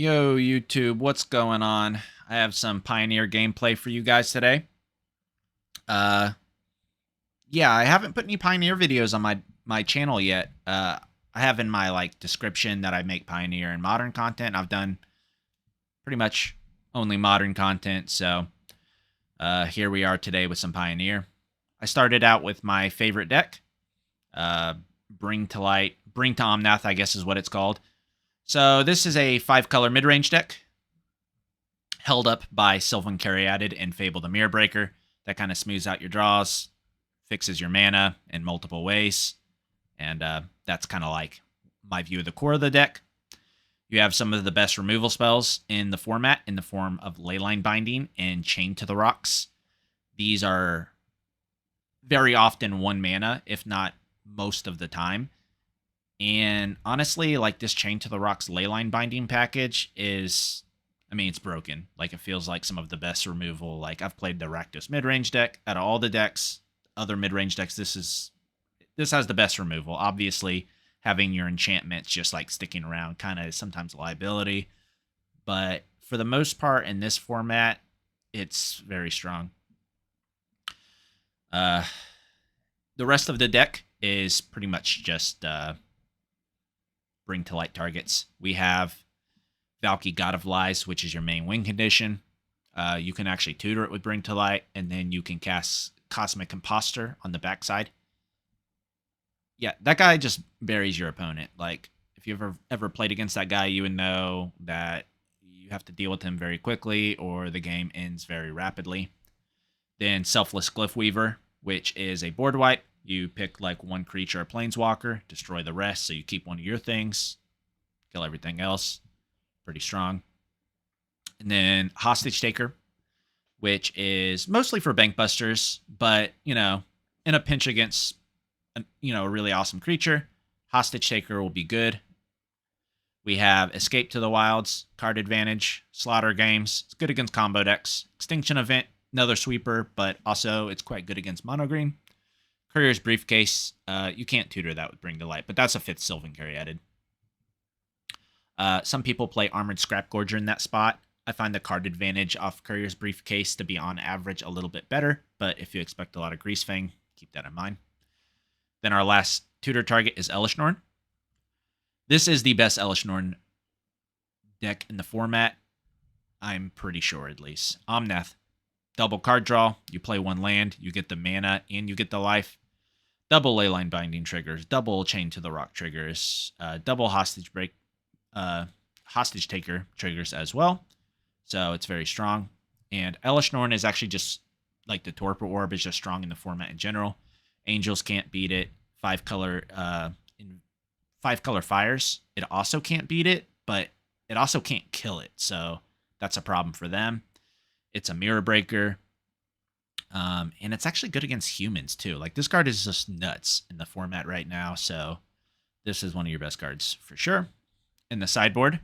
Yo, YouTube, what's going on? I have some Pioneer gameplay for you guys today. Uh, yeah, I haven't put any Pioneer videos on my channel yet. I have in my description that I make Pioneer and modern content. I've done pretty much only modern content, so here we are today with some Pioneer. I started out with my favorite deck, Bring to Omnath, I guess is what it's called. So this is a 5-color mid-range deck, held up by Sylvan Caryatid and Fable the Mirror Breaker. That kind of smooths out your draws, fixes your mana in multiple ways, and that's kind of like my view of the core of the deck. You have some of the best removal spells in the format in the form of Leyline Binding and Chain to the Rocks. These are very often 1 mana, if not most of the time. And honestly, this Chain to the Rocks Leyline Binding package is, it's broken. It feels like some of the best removal. I've played the Rakdos midrange deck. Out of all the decks, other midrange decks, this has the best removal. Obviously, having your enchantments just sticking around kind of is sometimes a liability. But for the most part, in this format, it's very strong. The rest of the deck is pretty much just bring to light targets. We have Valki, God of Lies, which is your main win condition. You can actually tutor it with Bring to Light, and then you can cast Cosmic Imposter on the backside. Yeah, that guy just buries your opponent. If you ever played against that guy, you would know that you have to deal with him very quickly, or the game ends very rapidly. Then Selfless Glyphweaver, which is a board wipe. You pick 1 creature or planeswalker, destroy the rest, so you keep one of your things, kill everything else. Pretty strong. And then Hostage Taker, which is mostly for bank busters, but, in a pinch against, a really awesome creature, Hostage Taker will be good. We have Escape to the Wilds, Card Advantage, Slaughter Games. It's good against combo decks. Extinction Event, another sweeper, but also it's quite good against mono green. Courier's Briefcase, you can't tutor that with Bring to Light, but that's a 5th Sylvan Caryatid. Some people play Armored Scrap Gorger in that spot. I find the card advantage off Courier's Briefcase to be on average a little bit better, but if you expect a lot of Greasefang, keep that in mind. Then our last tutor target is Elesh Norn. This is the best Elesh Norn deck in the format, I'm pretty sure at least. Omnath, double card draw, you play 1 land, you get the mana, and you get the life. Double Leyline Binding triggers, double Chain to the Rock triggers, double Hostage Taker triggers as well. So it's very strong. And Elesh Norn is actually just the Torpor Orb is just strong in the format in general. Angels can't beat it. 5-color fires, it also can't beat it, but it also can't kill it. So that's a problem for them. It's a mirror breaker. And it's actually good against humans too. This card is just nuts in the format right now. So this is one of your best cards for sure. In the sideboard,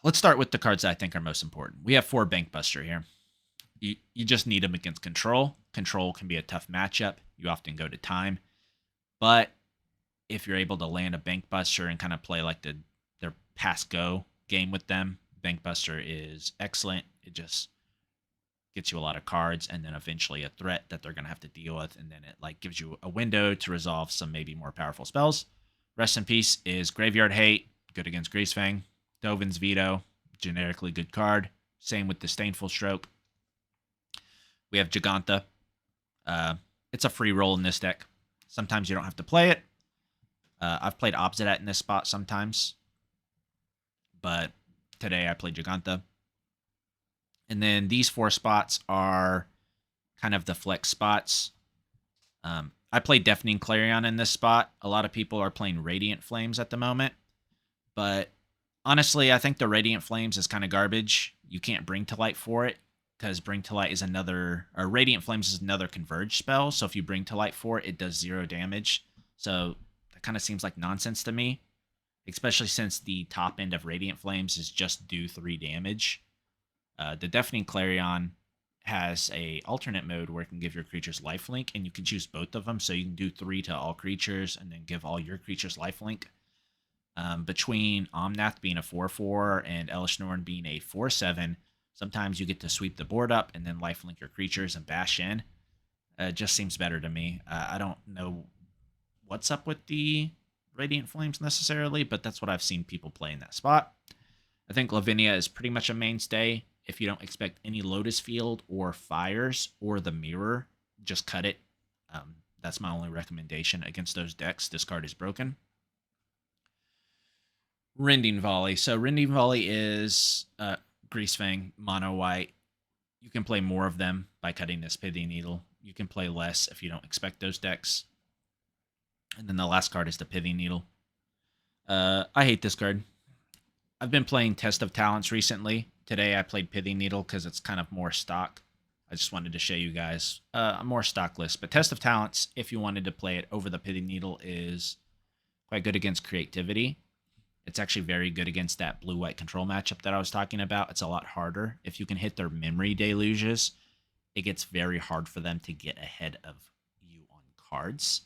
let's start with the cards that I think are most important. We have 4 Bankbuster here. You just need them against Control. Control can be a tough matchup. You often go to time. But if you're able to land a Bankbuster and kind of play their pass-go game with them, Bankbuster is excellent. It just gets you a lot of cards, and then eventually a threat that they're going to have to deal with, and then it gives you a window to resolve some maybe more powerful spells. Rest in Peace is Graveyard Hate, good against Greasefang. Dovin's Veto, generically good card. Same with Disdainful Stroke. We have Jegantha. It's a free roll in this deck. Sometimes you don't have to play it. I've played Obsidian in this spot sometimes, but today I played Jegantha. And then these 4 spots are kind of the flex spots. I played Deafening Clarion in this spot. A lot of people are playing Radiant Flames at the moment. But honestly, I think the Radiant Flames is kind of garbage. You can't Bring to Light for it, because Bring to Light is Radiant Flames is another Converge spell. So if you Bring to Light for it, it does 0 damage. So that kind of seems like nonsense to me, especially since the top end of Radiant Flames is just do 3 damage. The Deafening Clarion has a alternate mode where it can give your creatures lifelink, and you can choose both of them. So you can do 3 to all creatures and then give all your creatures lifelink. Between Omnath being a 4/4 and Elesh Norn being a 4/7, sometimes you get to sweep the board up and then lifelink your creatures and bash in. It just seems better to me. I don't know what's up with the Radiant Flames necessarily, but that's what I've seen people play in that spot. I think Lavinia is pretty much a mainstay. If you don't expect any Lotus Field or Fires or the Mirror, just cut it. That's my only recommendation against those decks. This card is broken. Rending Volley. So Rending Volley is Greasefang, mono white. You can play more of them by cutting this Pithing Needle. You can play less if you don't expect those decks. And then the last card is the Pithing Needle. I hate this card. I've been playing Test of Talents recently. Today I played Pithing Needle because it's kind of more stock. I just wanted to show you guys a more stock list. But Test of Talents, if you wanted to play it over the Pithing Needle, is quite good against creativity. It's actually very good against that blue-white control matchup that I was talking about. It's a lot harder. If you can hit their memory deluges, it gets very hard for them to get ahead of you on cards.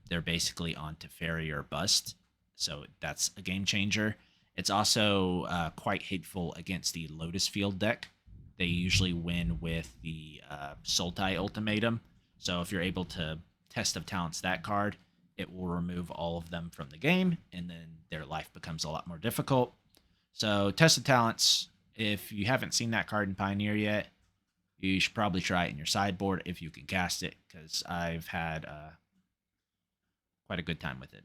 They're basically on Teferi or Bust, so that's a game changer. It's also quite hateful against the Lotus Field deck. They usually win with the Sultai Ultimatum, so if you're able to Test of Talents that card, it will remove all of them from the game, and then their life becomes a lot more difficult. So Test of Talents, if you haven't seen that card in Pioneer yet, you should probably try it in your sideboard if you can cast it, because I've had quite a good time with it.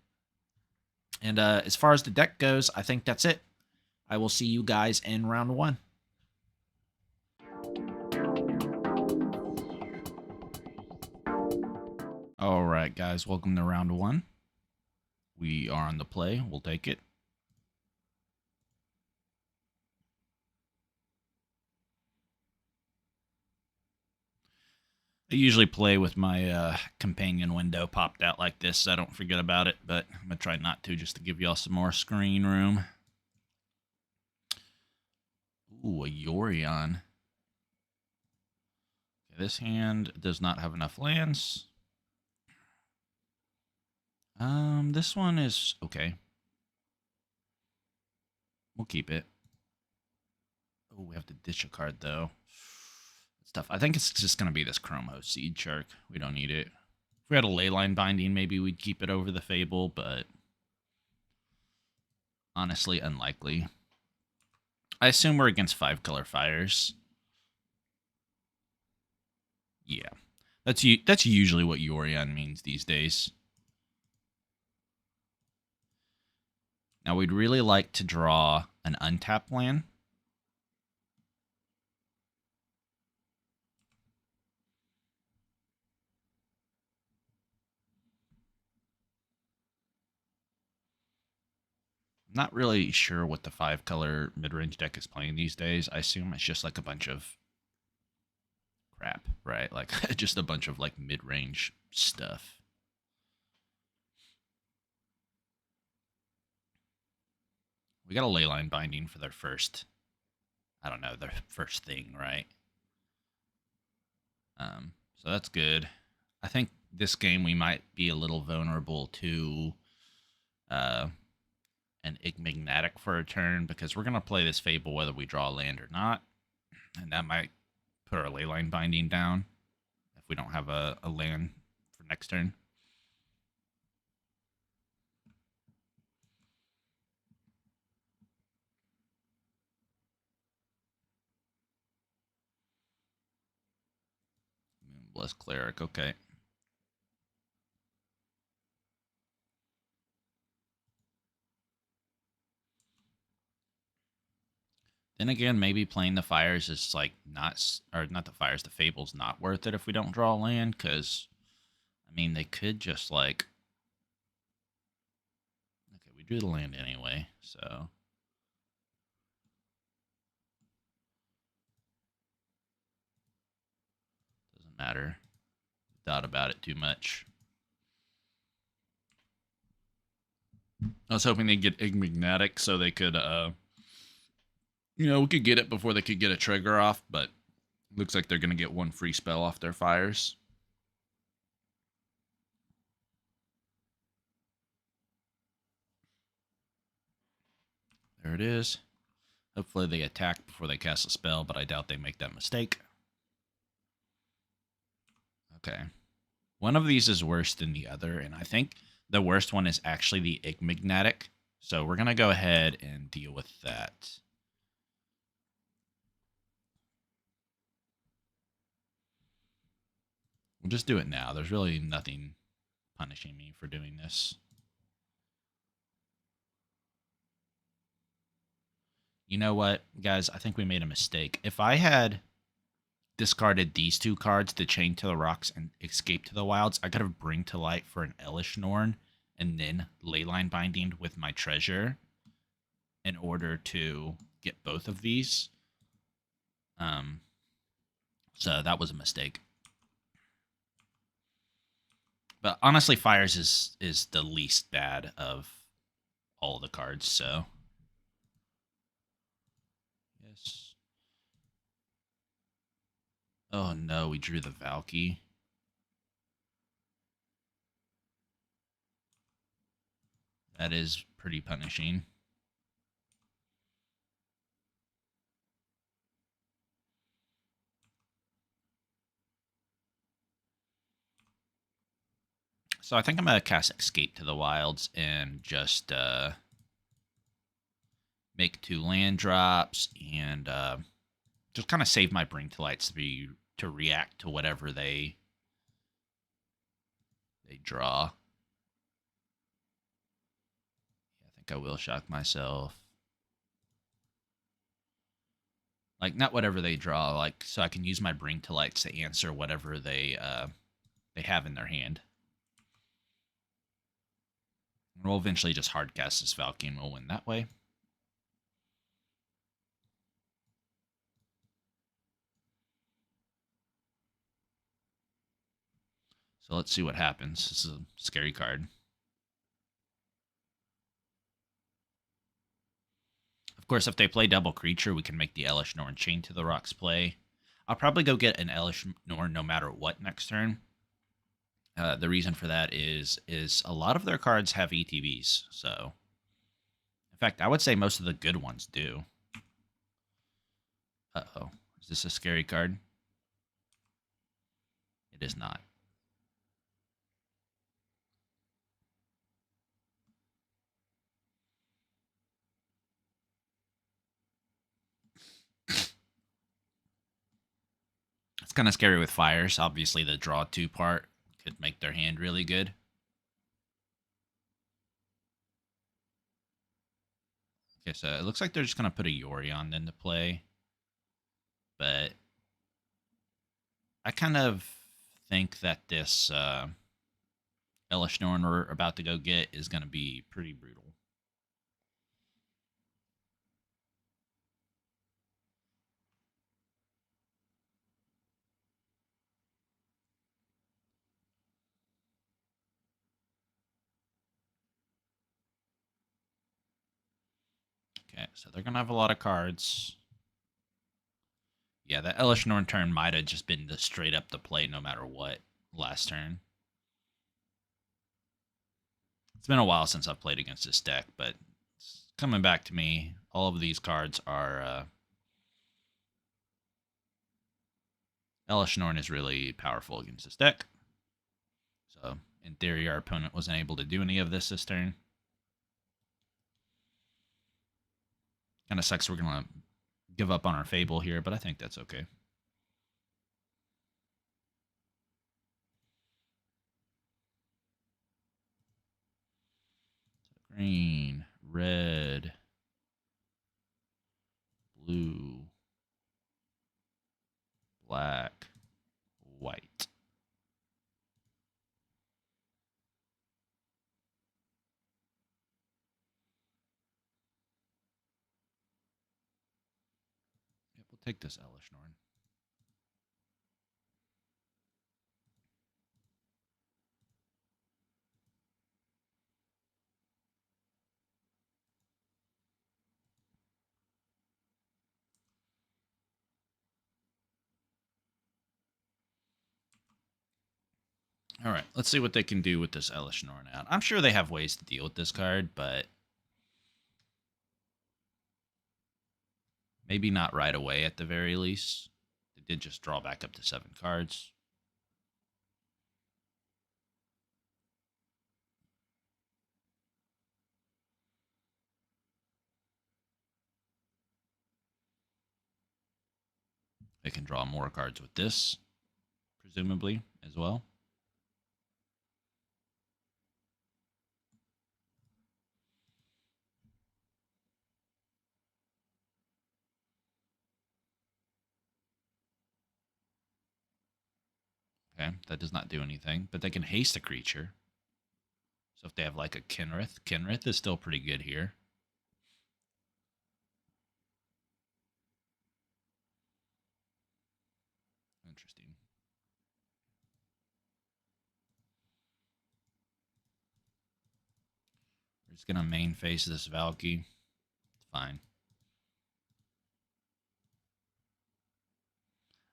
And as far as the deck goes, I think that's it. I will see you guys in round 1. All right, guys, welcome to round 1. We are on the play. We'll take it. I usually play with my companion window popped out like this, so I don't forget about it, but I'm going to try not to, just to give y'all some more screen room. Ooh, a Yorion. Okay, this hand does not have enough lands. This one is okay. We'll keep it. Oh, we have to ditch a card, though. It's tough. I think it's just going to be this Chromo Seedshark. We don't need it. If we had a Leyline Binding, maybe we'd keep it over the Fable, but honestly, unlikely. I assume we're against 5-color fires. Yeah. That's usually what Yorion means these days. Now, we'd really like to draw an untapped land. I'm not really sure what the 5-color mid-range deck is playing these days. I assume it's just like a bunch of crap, right? Like just a bunch of like mid-range stuff. We got a Leyline Binding for their first, I don't know, their first thing, right? So that's good. I think this game we might be a little vulnerable to an Enigmatic for a turn, because we're going to play this Fable whether we draw land or not, and that might put our Leyline Binding down if we don't have a land for next turn. Moonbless Cleric, okay. Then again, maybe playing the fires is like not the fires, the Fable's not worth it if we don't draw land, because, I mean, they could just like, okay, we drew the land anyway, so. Doesn't matter. Thought about it too much. I was hoping they'd get Enigmatic so they could, we could get it before they could get a trigger off, but looks like they're going to get one free spell off their fires. There it is. Hopefully they attack before they cast a spell, but I doubt they make that mistake. Okay. One of these is worse than the other, and I think the worst one is actually the Igmignatic. So we're going to go ahead and deal with that. We'll just do it now. There's really nothing punishing me for doing this. You know what, guys? I think we made a mistake. If I had discarded these two cards to Chain to the Rocks and Escape to the Wilds, I could have Bring to Light for an Elesh Norn and then Leyline Binding with my treasure in order to get both of these. So that was a mistake. But honestly, Fires is the least bad of all the cards, so. Yes. Oh no, we drew the Valki. That is pretty punishing. So I think I'm going to cast Escape to the Wilds and just make 2 land drops and just kind of save my Bring to Lights to react to whatever they draw. I think I will shock myself. Like, not whatever they draw, like, so I can use my Bring to Lights to answer whatever they have in their hand. And we'll eventually just hardcast this Valki and we'll win that way. So let's see what happens. This is a scary card. Of course, if they play double creature, we can make the Elesh Norn Chain to the Rocks play. I'll probably go get an Elesh Norn no matter what next turn. The reason for that is a lot of their cards have ETBs. So, in fact, I would say most of the good ones do. Uh-oh. Is this a scary card? It is not. It's kind of scary with Fires. Obviously, the draw 2 part could make their hand really good. Okay, so it looks like they're just going to put a Yorion into play. But I kind of think that this Elesh Norn we're about to go get is going to be pretty brutal. Okay, so they're going to have a lot of cards. Yeah, that Elesh Norn turn might have just been the straight up the play no matter what last turn. It's been a while since I've played against this deck, but it's coming back to me. All of these cards are... Elesh Norn is really powerful against this deck. So, in theory, our opponent wasn't able to do any of this turn. Kind of sucks we're going to give up on our Fable here, but I think that's okay. Green, red, blue, black, white. Yep, we'll take this Elesh Norn. All right, let's see what they can do with this Elesh Norn out. I'm sure they have ways to deal with this card, but Maybe not right away at the very least. They did just draw back up to 7 cards. They can draw more cards with this, presumably, as well. Okay, that does not do anything, but they can haste a creature. So if they have like a Kinrith is still pretty good here. Interesting. We're just gonna main face this Valki. Fine.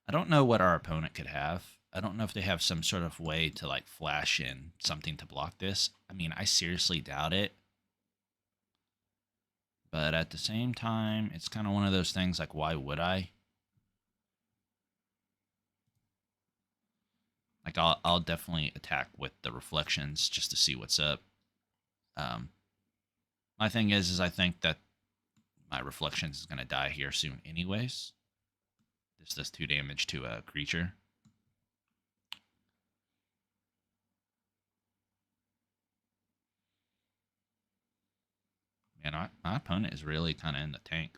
I don't know what our opponent could have. I don't know if they have some sort of way to like flash in something to block this. I mean, I seriously doubt it. But at the same time, it's kind of one of those things like, why would I? Like, I'll definitely attack with the reflections just to see what's up. My thing is I think that my reflections is going to die here soon anyways. This does 2 damage to a creature. Man, my opponent is really kind of in the tank.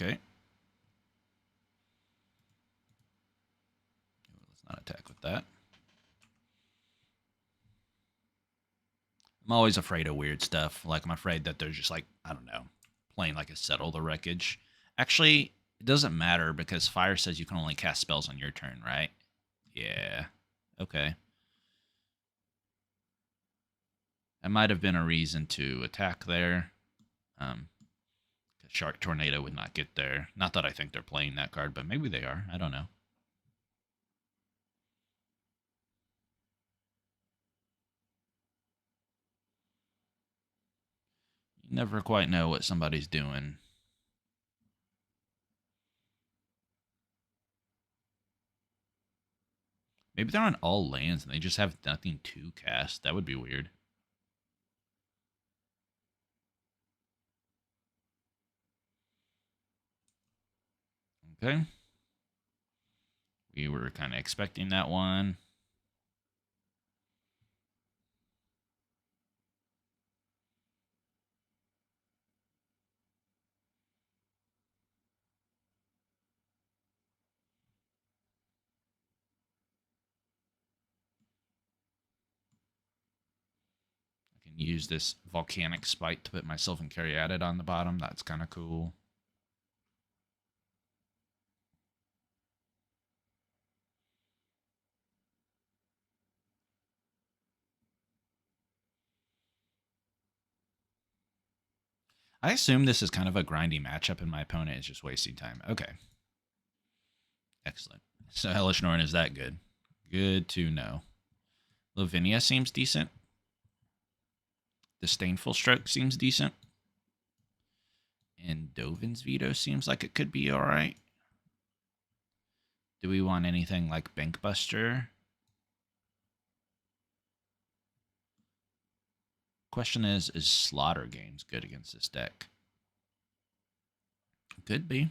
Okay. Let's not attack with that. I'm always afraid of weird stuff. Like, I'm afraid that they're just like, I don't know, playing like a Settle the Wreckage. Actually, it doesn't matter because Fire says you can only cast spells on your turn, right? Yeah. Okay. That might have been a reason to attack there. Shark Tornado would not get there. Not that I think they're playing that card, but maybe they are. I don't know. You never quite know what somebody's doing. Maybe they're on all lands and they just have nothing to cast. That would be weird. Okay. We were kind of expecting that one. I can use this Volcanic Spite to put my Sylvan Caryatid on the bottom. That's kind of cool. I assume this is kind of a grindy matchup and my opponent is just wasting time. Okay. Excellent. So Elesh Norn is that good. Good to know. Lavinia seems decent. Disdainful Stroke seems decent. And Dovin's Veto seems like it could be alright. Do we want anything like Bankbuster? Question is Slaughter Games good against this deck? Could be.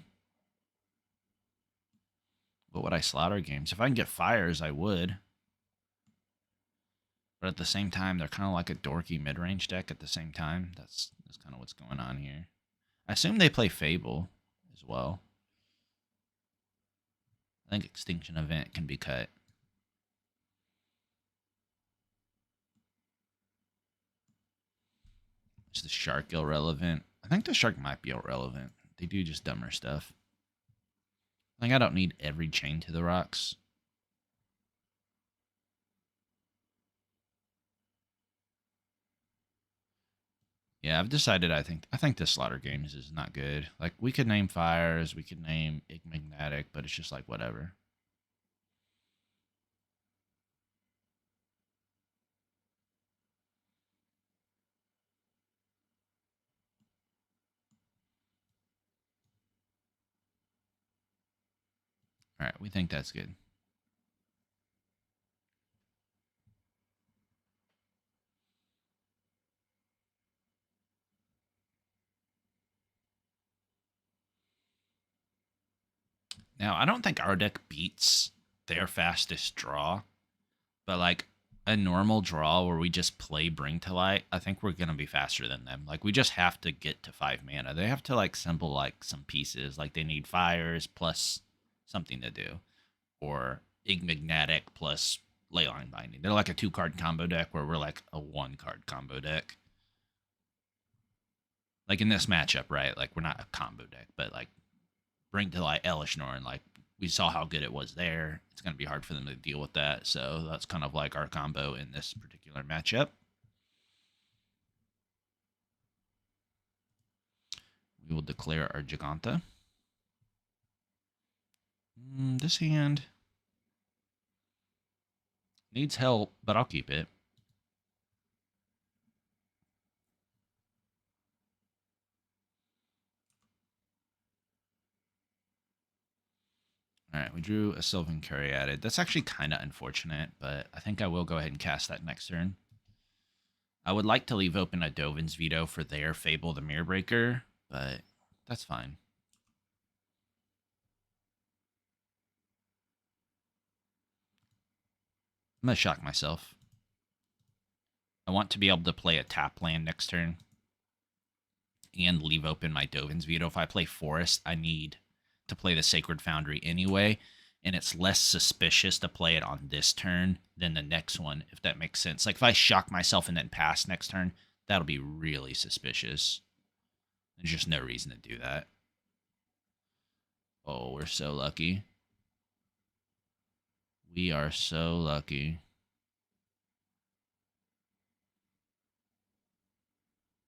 What would I Slaughter Games? If I can get Fires, I would. But at the same time, they're kind of like a dorky mid-range deck at the same time. That's kind of what's going on here. I assume they play Fable as well. I think Extinction Event can be cut. Is the Shark irrelevant? I think the Shark might be irrelevant. They do just dumber stuff. I think I don't need every chain to the rocks. Yeah, I've decided I think this slaughter games is not good. Like we could name fires, we could name Igmagnetic, but it's just like whatever. All right, we think that's good. Now, I don't think our deck beats their fastest draw, but like a normal draw where we just play Bring to Light, I think we're gonna be faster than them. Like we just have to get to 5 mana. They have to like symbol like some pieces. Like they need fires plus something to do, or Igmagnetic plus Leyline Binding. They're like a 2-card combo deck where we're like a 1-card combo deck. Like in this matchup, right? Like we're not a combo deck, but like Bring to Light Elesh Norn, like we saw how good it was there. It's going to be hard for them to deal with that. So that's kind of like our combo in this particular matchup. We will declare our Jegantha. This hand needs help, but I'll keep it. All right, we drew a Sylvan Caryatid. That's actually kind of unfortunate, but I think I will go ahead and cast that next turn. I would like to leave open a Dovin's Veto for their Fable the Mirror Breaker, but that's fine. I'm going to shock myself. I want to be able to play a tap land next turn and leave open my Dovin's Veto. If I play Forest, I need to play the Sacred Foundry anyway, and it's less suspicious to play it on this turn than the next one, if that makes sense. Like if I shock myself and then pass next turn, that'll be really suspicious. There's just no reason to do that. Oh, we're so lucky. We are so lucky.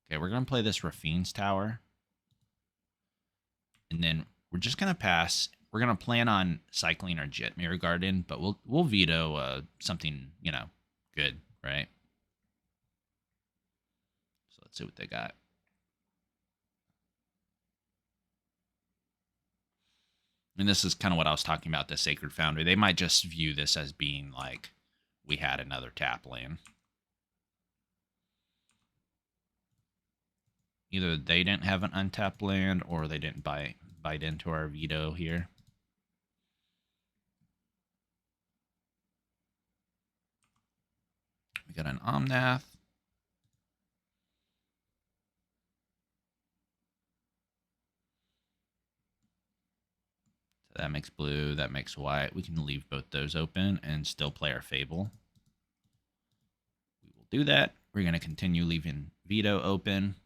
Okay, we're going to play this Raffine's Tower. And then we're just going to pass. We're going to plan on cycling our Jetmir Garden, but we'll veto something, you know, good, right? So let's see what they got. And this is kind of what I was talking about, the Sacred Foundry. They might just view this as being like, we had another tap land. Either they didn't have an untapped land or they didn't bite into our veto here. We got an Omnath. So that makes blue, that makes white. We can leave both those open and still play our Fable. We will do that. We're going to continue leaving veto open.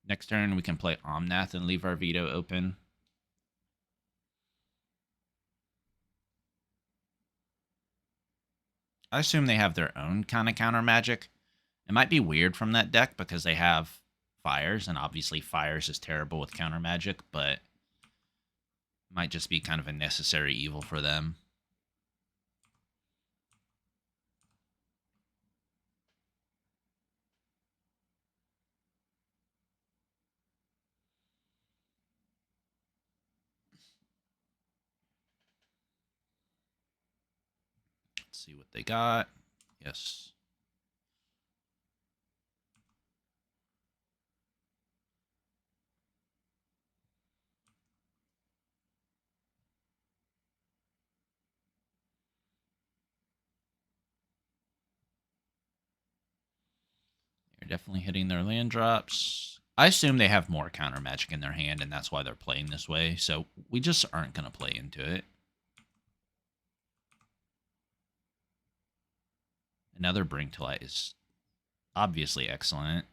Next turn, we can play Omnath and leave our veto open. I assume they have their own kind of counter magic. It might be weird from that deck because they have fires, and obviously fires is terrible with counter magic, but might just be kind of a necessary evil for them. Let's see what they got. Yes. They're definitely hitting their land drops. I assume they have more counter magic in their hand, and that's why they're playing this way. So we just aren't going to play into it. Another Bring to Light is obviously excellent.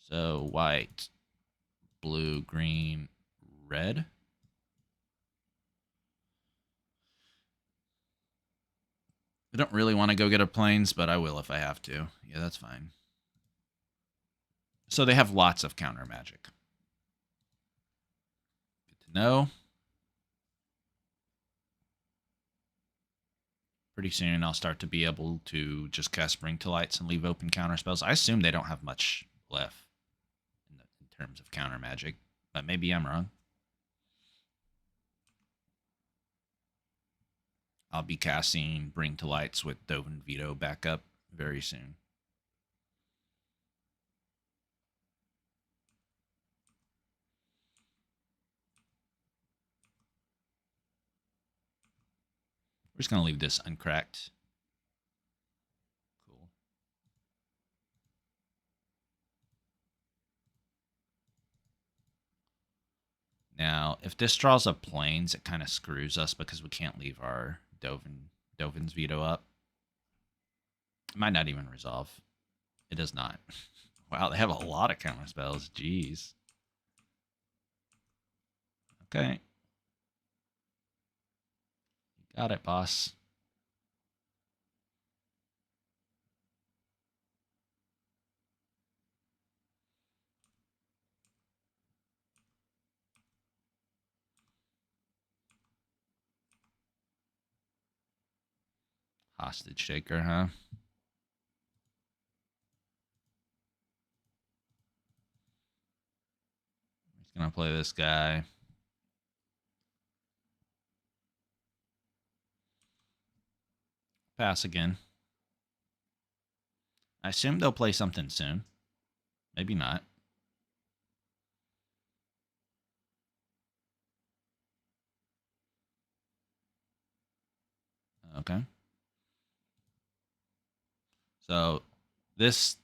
So white, blue, green, red. don't really want to go get a plains, but I will if I have to. Yeah, that's fine. So they have lots of counter magic. Good to know. Pretty soon I'll start to be able to just cast Bring to Lights and leave open counter spells. I assume they don't have much left in terms of counter magic, but maybe I'm wrong. I'll be casting Bring to Lights with Dovin Veto back up very soon. We're just going to leave this uncracked. Cool. Now, if this draws up plains, it kind of screws us because we can't leave our Dovin's Veto up. It might not even resolve. It does not. Wow, they have a lot of counter spells. Jeez. Okay. Got it, boss. Hostage taker, huh? He's going to play this guy. Pass again. I assume they'll play something soon. Maybe not. Okay. So this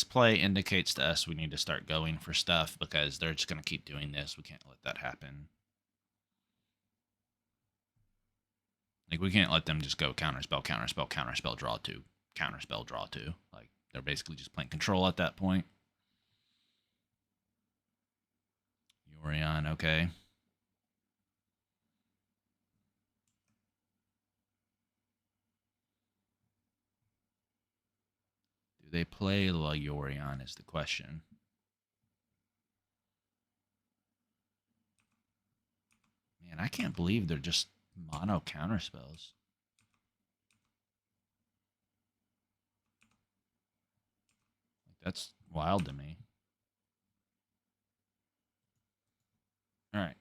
play indicates to us we need to start going for stuff because they're just going to keep doing this. We can't let that happen. Like, we can't let them just go counterspell, counterspell, counterspell, draw two, counterspell, draw two. Like, they're basically just playing control at that point. Yorion, okay. Do they play La Yorion is the question. Man, I can't believe they're just mono counterspells. That's wild to me. All right.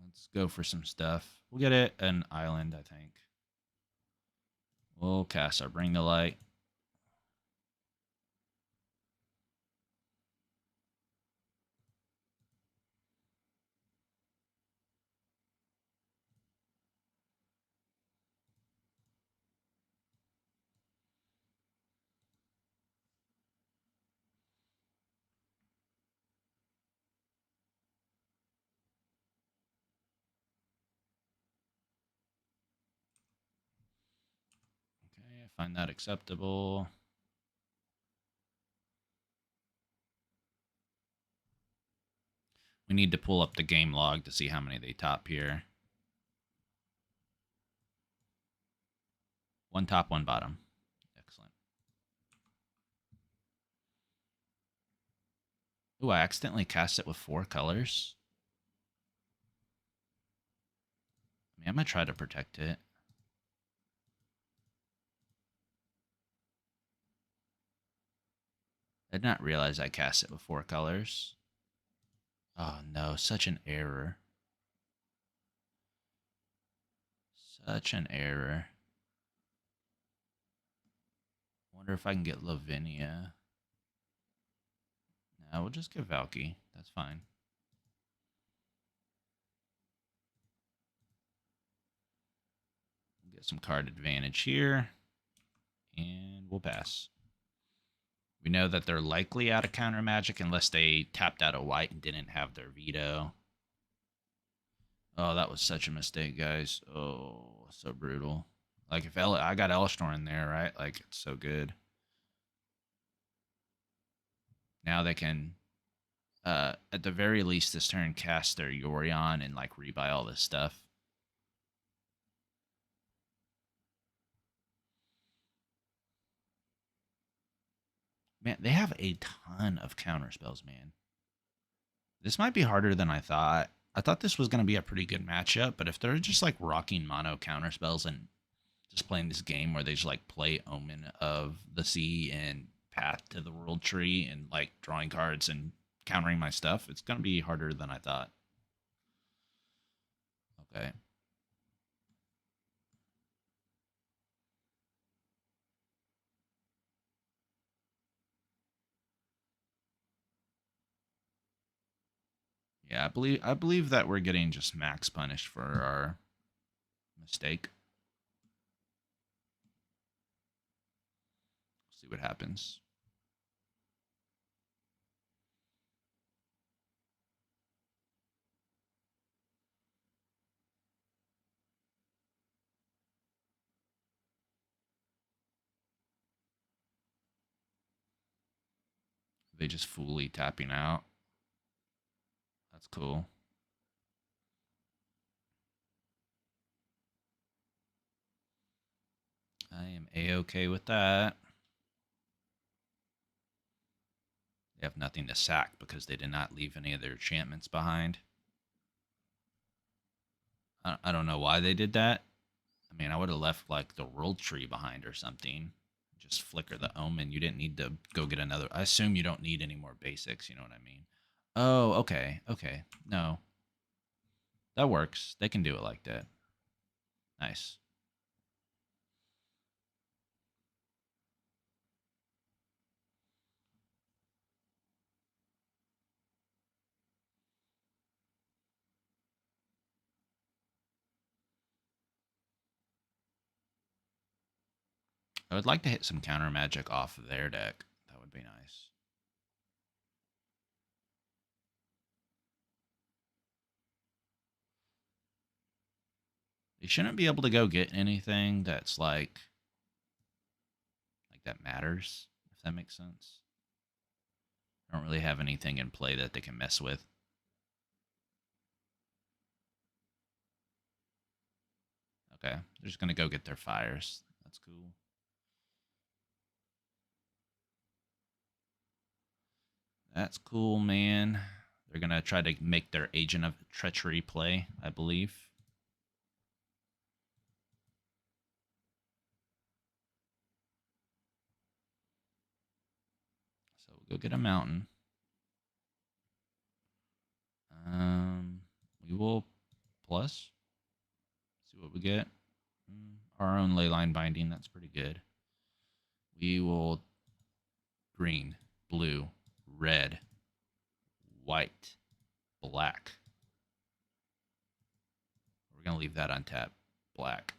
Let's go for some stuff. We'll get it an island, I think. We'll cast our Bring to Light. Okay, I find that acceptable. We need to pull up the game log to see how many they top here. One top, one bottom. Excellent. Ooh, I accidentally cast it with 4 colors. I mean, I'm going to try to protect it. I did not realize I cast it with 4 colors. Oh no, such an error. Such an error. Wonder if I can get Lavinia. No, we'll just give Valki. That's fine. We'll get some card advantage here. And we'll pass. We know that they're likely out of counter magic unless they tapped out a white and didn't have their veto. Oh, that was such a mistake, guys. Oh, so brutal. Like, if I got Elesh in there, right? Like, it's so good. Now they can, at the very least, this turn, cast their Yorion and, like, rebuy all this stuff. Man, they have a ton of counter spells, man. This might be harder than I thought. I thought this was going to be a pretty good matchup, but if they're just like rocking mono counter spells and just playing this game where they just like play Omen of the Sea and Path to the World Tree and like drawing cards and countering my stuff, it's going to be harder than I thought. Okay. Yeah, I believe that we're getting just max punished for our mistake. See what happens. They just fully tapping out. That's cool. I am A-okay with that. They have nothing to sack because they did not leave any of their enchantments behind. I don't know why they did that. I mean, I would have left like the World Tree behind or something. Just flicker the Omen. You didn't need to go get another. I assume you don't need any more basics. You know what I mean? Oh, okay. Okay. No. That works. They can do it like that. Nice. I would like to hit some counter magic off of their deck. That would be nice. They shouldn't be able to go get anything that's like that matters, if that makes sense. I don't really have anything in play that they can mess with. Okay, they're just gonna go get their fires. That's cool. That's cool, man. They're gonna try to make their Agent of Treachery play, I believe. So we'll go get a mountain. We will plus. See what we get. Our own Leyline Binding, that's pretty good. We will green, blue, red, white, black. We're going to leave that untapped. Black.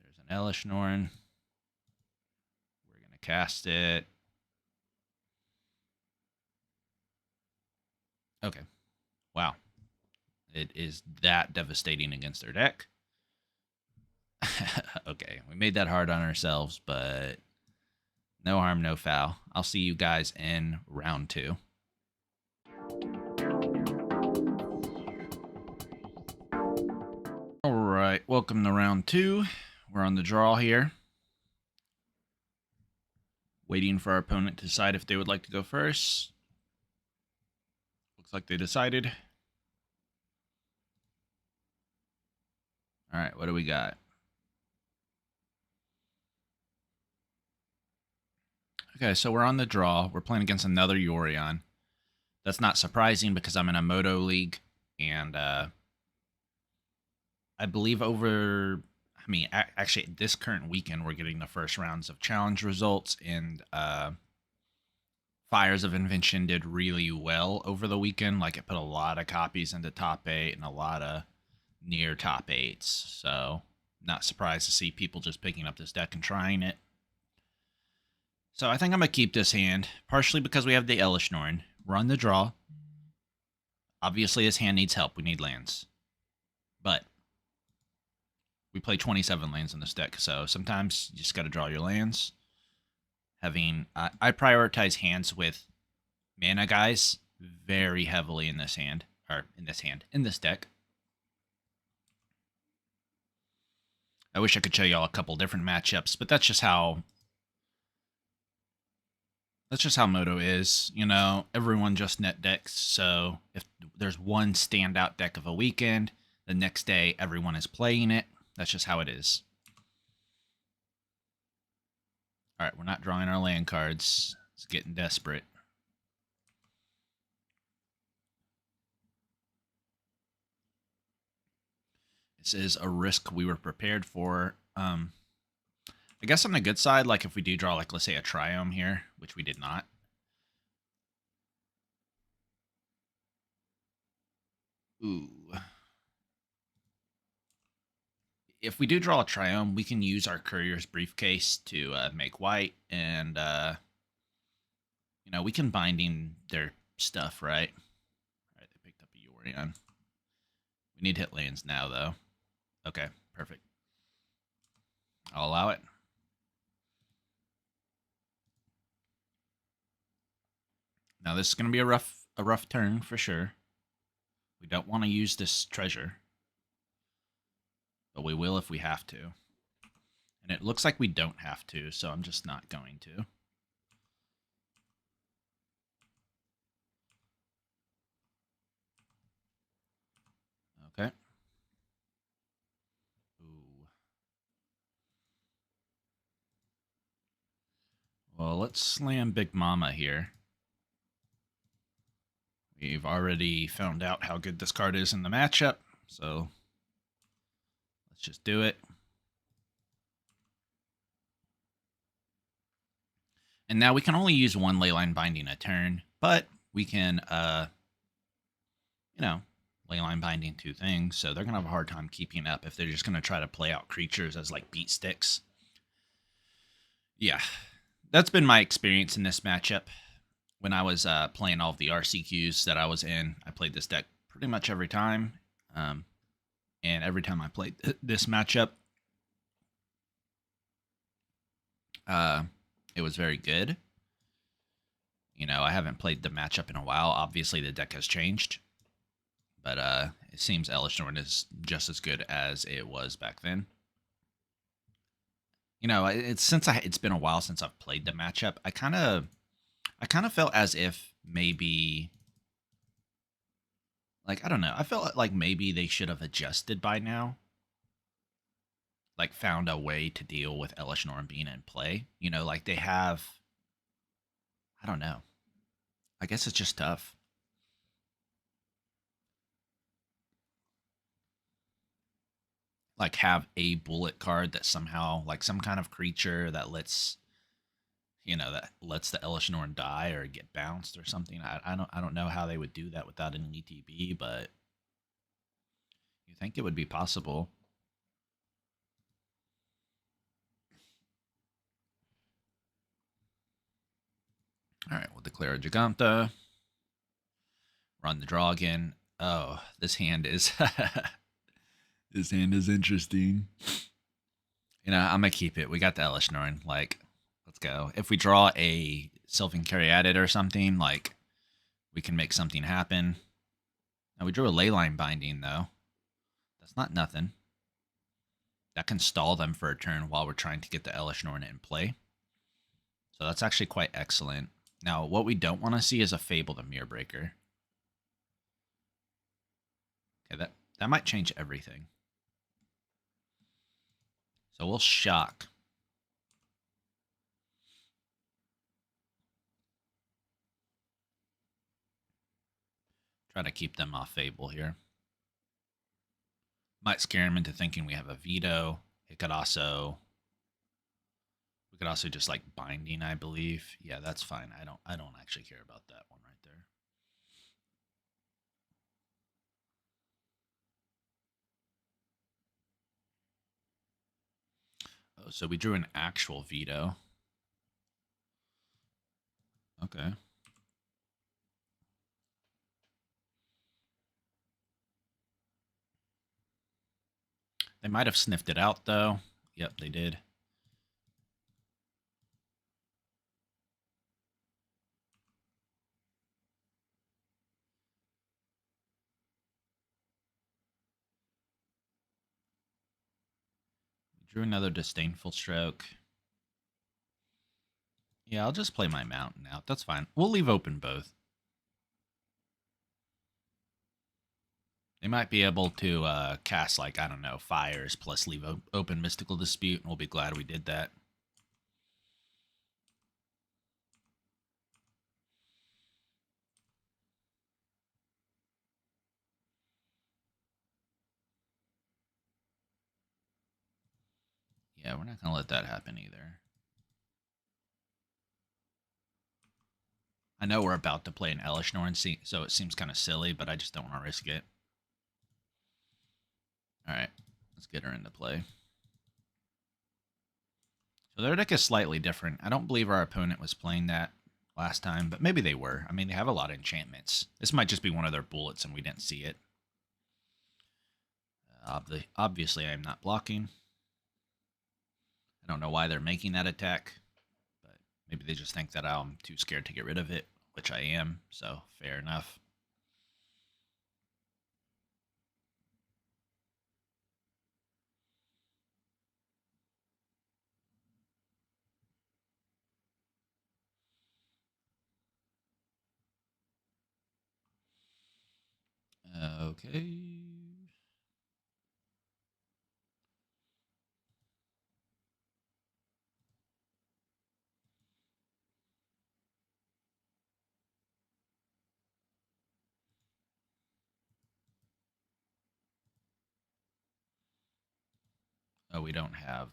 There's an Elesh Norn. We're going to cast it. Okay. Wow. It is that devastating against their deck. Okay, we made that hard on ourselves, but no harm, no foul. I'll see you guys in round 2. All right, welcome to round 2. We're on the draw here. Waiting for our opponent to decide if they would like to go first. Looks like they decided. All right, what do we got? Okay, so we're on the draw. We're playing against another Yorion. That's not surprising because I'm in a Moto League, and I believe actually, this current weekend, we're getting the first rounds of challenge results, and Fires of Invention did really well over the weekend. Like, it put a lot of copies into top 8 and a lot of near top 8s. So, not surprised to see people just picking up this deck and trying it. So, I think I'm going to keep this hand, partially because we have the Elesh Norn. We're on the draw. Obviously, this hand needs help. We need lands. But we play 27 lands in this deck, so sometimes you just got to draw your lands. I prioritize hands with mana guys very heavily in this hand, or in this deck. I wish I could show y'all a couple different matchups, but that's just how Moto is. You know, everyone just net decks. So if there's one standout deck of a weekend, the next day everyone is playing it. That's just how it is. All right, we're not drawing our land cards. It's getting desperate. This is a risk we were prepared for. I guess on the good side, like if we do draw, like let's say a Triome here, which we did not. Ooh. If we do draw a Triome, we can use our Courier's Briefcase to make white, and you know, we can binding their stuff, right? All right, they picked up a Yorion. We need hit lands now, though. Okay, perfect. I'll allow it. Now this is going to be a rough turn for sure. We don't want to use this treasure, but we will if we have to. And it looks like we don't have to, so I'm just not going to. Okay. Ooh. Well, let's slam Big Mama here. We've already found out how good this card is in the matchup, so let's just do it. And now we can only use one Leyline Binding a turn, but we can, you know, Leyline Binding two things, so they're going to have a hard time keeping up if they're just going to try to play out creatures as, like, beat sticks. Yeah, that's been my experience in this matchup. When I was playing all of the RCQs that I was in, I played this deck pretty much every time. And every time I played this matchup, it was very good. You know, I haven't played the matchup in a while. Obviously, the deck has changed. But it seems Elesh Norn is just as good as it was back then. You know, it's been a while since I've played the matchup. I kind of felt as if maybe, like, I don't know. I felt like maybe they should have adjusted by now. Like, found a way to deal with Elesh Norn being in play. You know, like they have, I don't know. I guess it's just tough. Like, have a bullet card that somehow, like some kind of creature that lets, you know, that lets the Elesh Norn die or get bounced or something. I don't know how they would do that without an ETB, but you think it would be possible. All right, we'll declare a Jegantha. Run the draw again. Oh, this hand is this hand is interesting. You know, I'm gonna keep it. We got the Elesh Norn. Like, let's go. If we draw a Sylvan Caryatid or something, like, we can make something happen. Now we drew a Leyline Binding though. That's not nothing. That can stall them for a turn while we're trying to get the Elesh Norn in play. So that's actually quite excellent. Now, what we don't want to see is a Fable the Mirror Breaker. Okay, that might change everything. So we'll shock. Try to keep them off Fable here. Might scare him into thinking we have a veto. We could also just like binding, I believe. Yeah, that's fine. I don't actually care about that one right there. Oh, so we drew an actual veto. Okay. They might have sniffed it out, though. Yep, they did. We Drew another Disdainful Stroke. Yeah, I'll just play my Mountain out. That's fine. We'll leave open both. They might be able to cast, like, I don't know, Fires plus leave open Mystical Dispute, and we'll be glad we did that. Yeah, we're not going to let that happen either. I know we're about to play an Elesh Norn, so it seems kind of silly, but I just don't want to risk it. Alright, let's get her into play. So their deck is slightly different. I don't believe our opponent was playing that last time, but maybe they were. I mean, they have a lot of enchantments. This might just be one of their bullets and we didn't see it. Obviously, I am not blocking. I don't know why they're making that attack, but maybe they just think that I'm too scared to get rid of it, which I am, so fair enough. Okay. Oh, we don't have...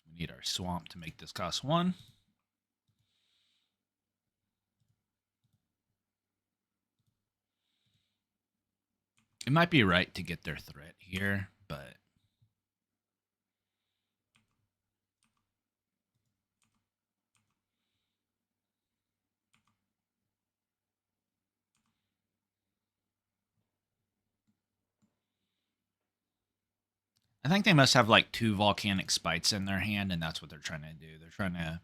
We need our swamp to make this cost 1. It might be right to get their threat here, but... I think they must have like 2 volcanic spites in their hand, and that's what they're trying to do. They're trying to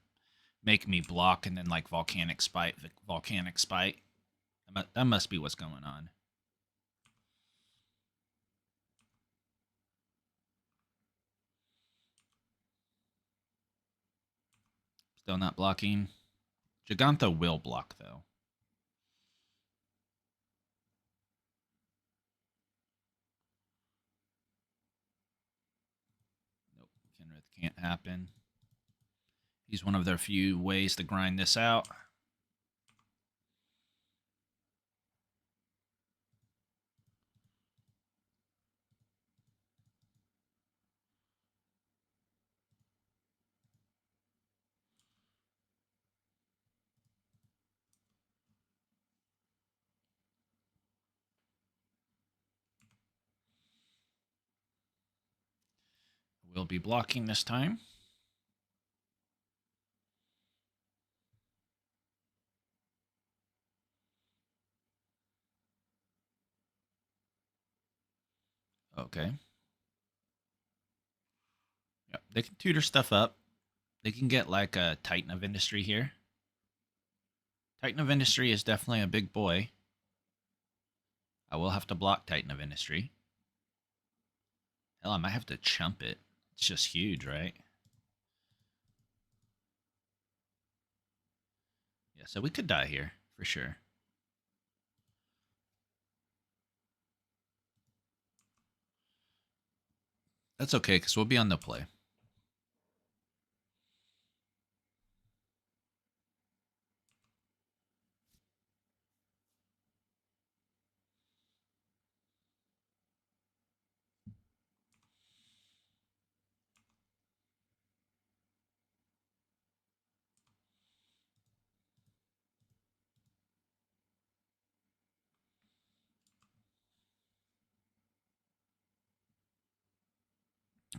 make me block and then like volcanic spite, volcanic spite. That must be what's going on. Still not blocking. Jegantha will block though. Nope, Kenrith can't happen. He's one of their few ways to grind this out. We'll be blocking this time. Okay. Yep, they can tutor stuff up. They can get like a Titan of Industry here. Titan of Industry is definitely a big boy. I will have to block Titan of Industry. Hell, I might have to chump it. It's just huge, right? Yeah, so we could die here, for sure. That's okay, because we'll be on the play.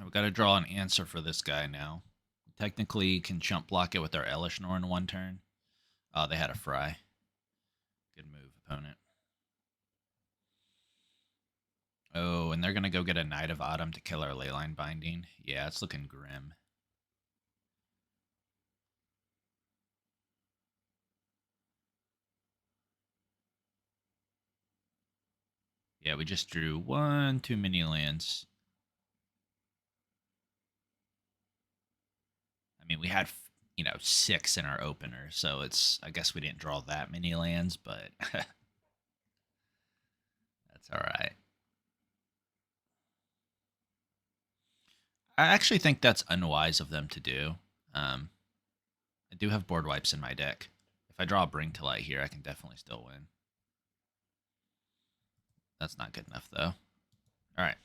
We've got to draw an answer for this guy now. Technically, can chump block it with our Elesh Norn 1 turn. Oh, they had a Fry. Good move, opponent. Oh, and they're going to go get a Knight of Autumn to kill our Leyline Binding. Yeah, it's looking grim. Yeah, we just drew one too many lands. I mean, we had, 6 in our opener, so I guess we didn't draw that many lands, but that's all right. I actually think that's unwise of them to do. I do have board wipes in my deck. If I draw a Bring to Light here, I can definitely still win. That's not good enough, though. All right.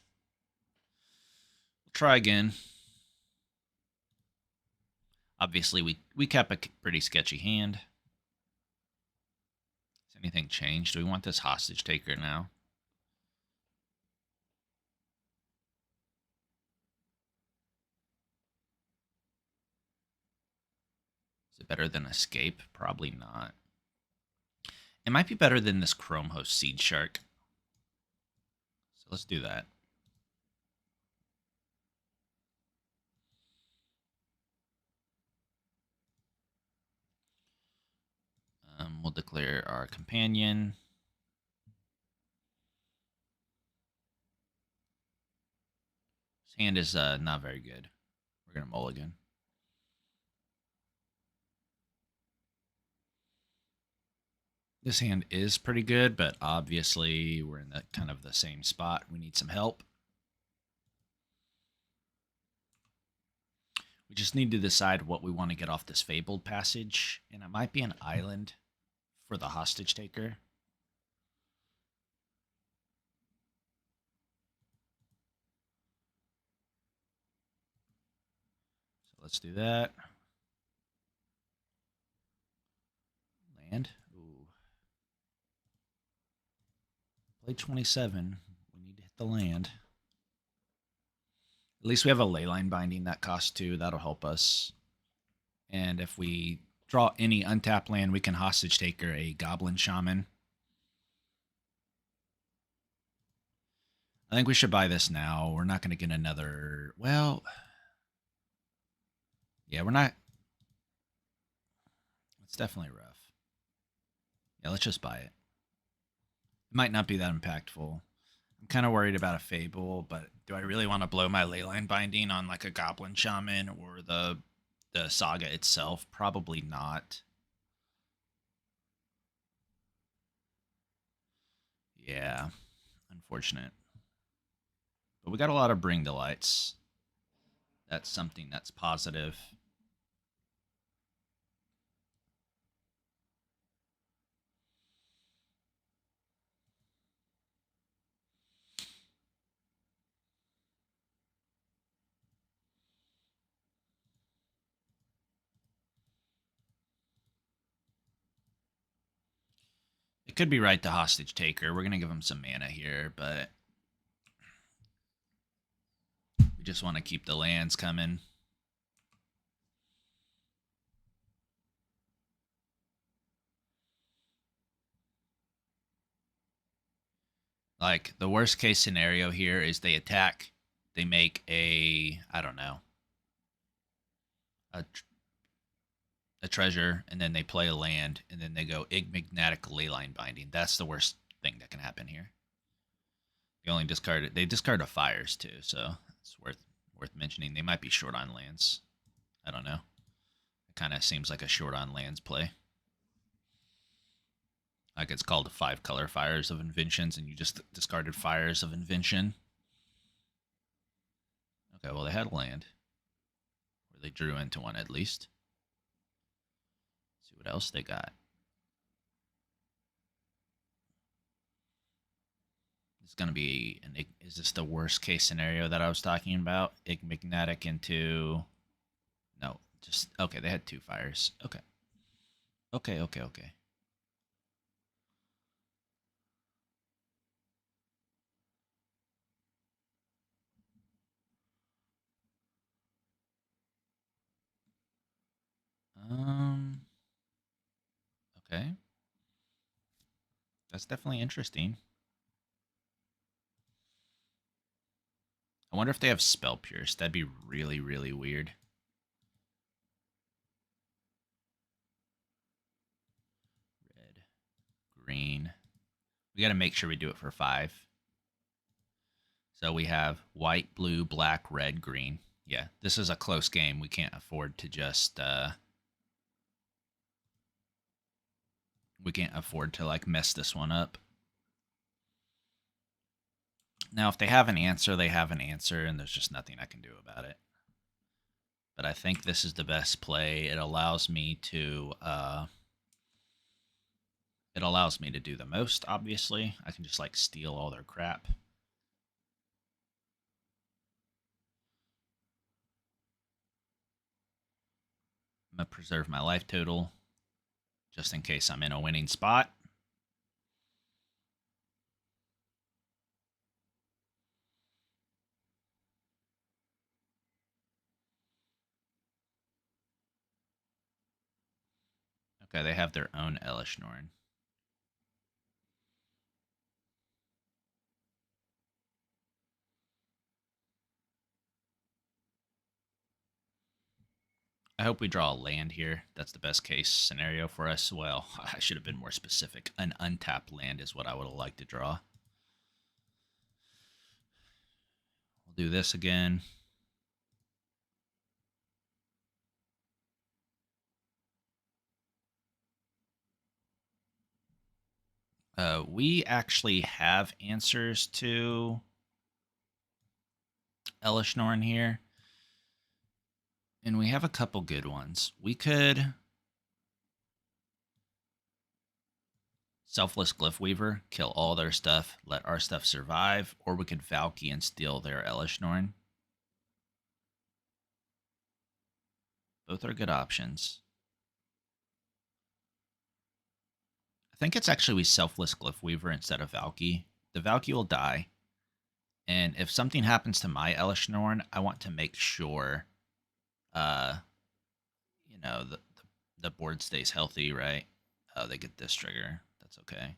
We'll try again. Obviously, we kept a pretty sketchy hand. Has anything changed? Do we want this hostage taker now? Is it better than Escape? Probably not. It might be better than this Chrome Host Seedshark. So let's do that. We'll declare our companion. His hand is not very good. We're going to mulligan. This hand is pretty good, but obviously we're in kind of the same spot. We need some help. We just need to decide what we want to get off this Fabled Passage, and it might be an island for the hostage taker. So let's do that. Land. Ooh. Play 27. We need to hit the land. At least we have a Leyline Binding that costs 2. That'll help us. And if we draw any untapped land, we can hostage taker a Goblin Shaman. I think we should buy this now. We're not going to get another... Well... Yeah, we're not... It's definitely rough. Yeah, let's just buy it. It might not be that impactful. I'm kind of worried about a Fable, but do I really want to blow my Leyline Binding on like a Goblin Shaman or the Saga itself? Probably not. Yeah, unfortunate. But we got a lot of Bring Delights. That's something that's positive. It could be right to hostage taker. We're going to give him some mana here, but we just want to keep the lands coming. Like, the worst case scenario here is they attack, they make a, I don't know, a treasure, and then they play a land, and then they go Enigmatic Leyline Binding. That's the worst thing that can happen here. They only discard a fires too, so it's worth mentioning. They might be short on lands. I don't know. It kind of seems like a short on lands play. Like it's called 5-color Fires of Inventions, and you just discarded Fires of Invention. Okay, well, they had a land. Or they drew into one at least. Let's see what else they got. It's going to be is this the worst case scenario that I was talking about? Enigmatic into... No, just... Okay, they had 2 fires. Okay. Okay. Okay. That's definitely interesting. I wonder if they have Spell Pierce. That'd be really, really weird. Red, green. We got to make sure we do it for 5. So we have white, blue, black, red, green. Yeah, this is a close game. We can't afford to just we can't afford to like mess this one up. Now, if they have an answer, they have an answer, and there's just nothing I can do about it. But I think this is the best play. It allows me to do the most, obviously. I can just like steal all their crap. I'm going to preserve my life total just in case I'm in a winning spot. Okay, they have their own Elesh Norn. I hope we draw a land here. That's the best case scenario for us. Well, I should have been more specific. An untapped land is what I would have liked to draw. We'll do this again. We actually have answers to Elesh Norn here. And we have a couple good ones. We could Selfless Glyphweaver, kill all their stuff, let our stuff survive, or we could Valki and steal their Elesh Norn. Both are good options. I think it's actually we Selfless Glyphweaver instead of Valki. The Valki will die. And if something happens to my Elesh Norn, I want to make sure you know, the board stays healthy, right? Oh, they get this trigger. That's okay.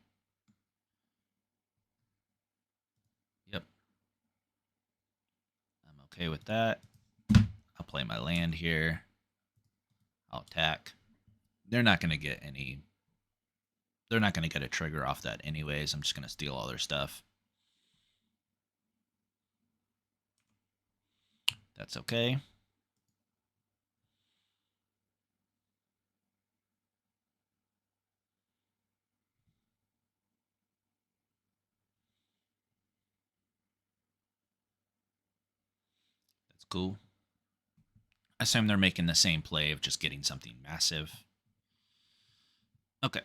Yep. I'm okay with that. I'll play my land here. I'll attack. They're not going to get any... They're not going to get a trigger off that anyways. I'm just going to steal all their stuff. That's okay. That's cool. I assume they're making the same play of just getting something massive. Okay.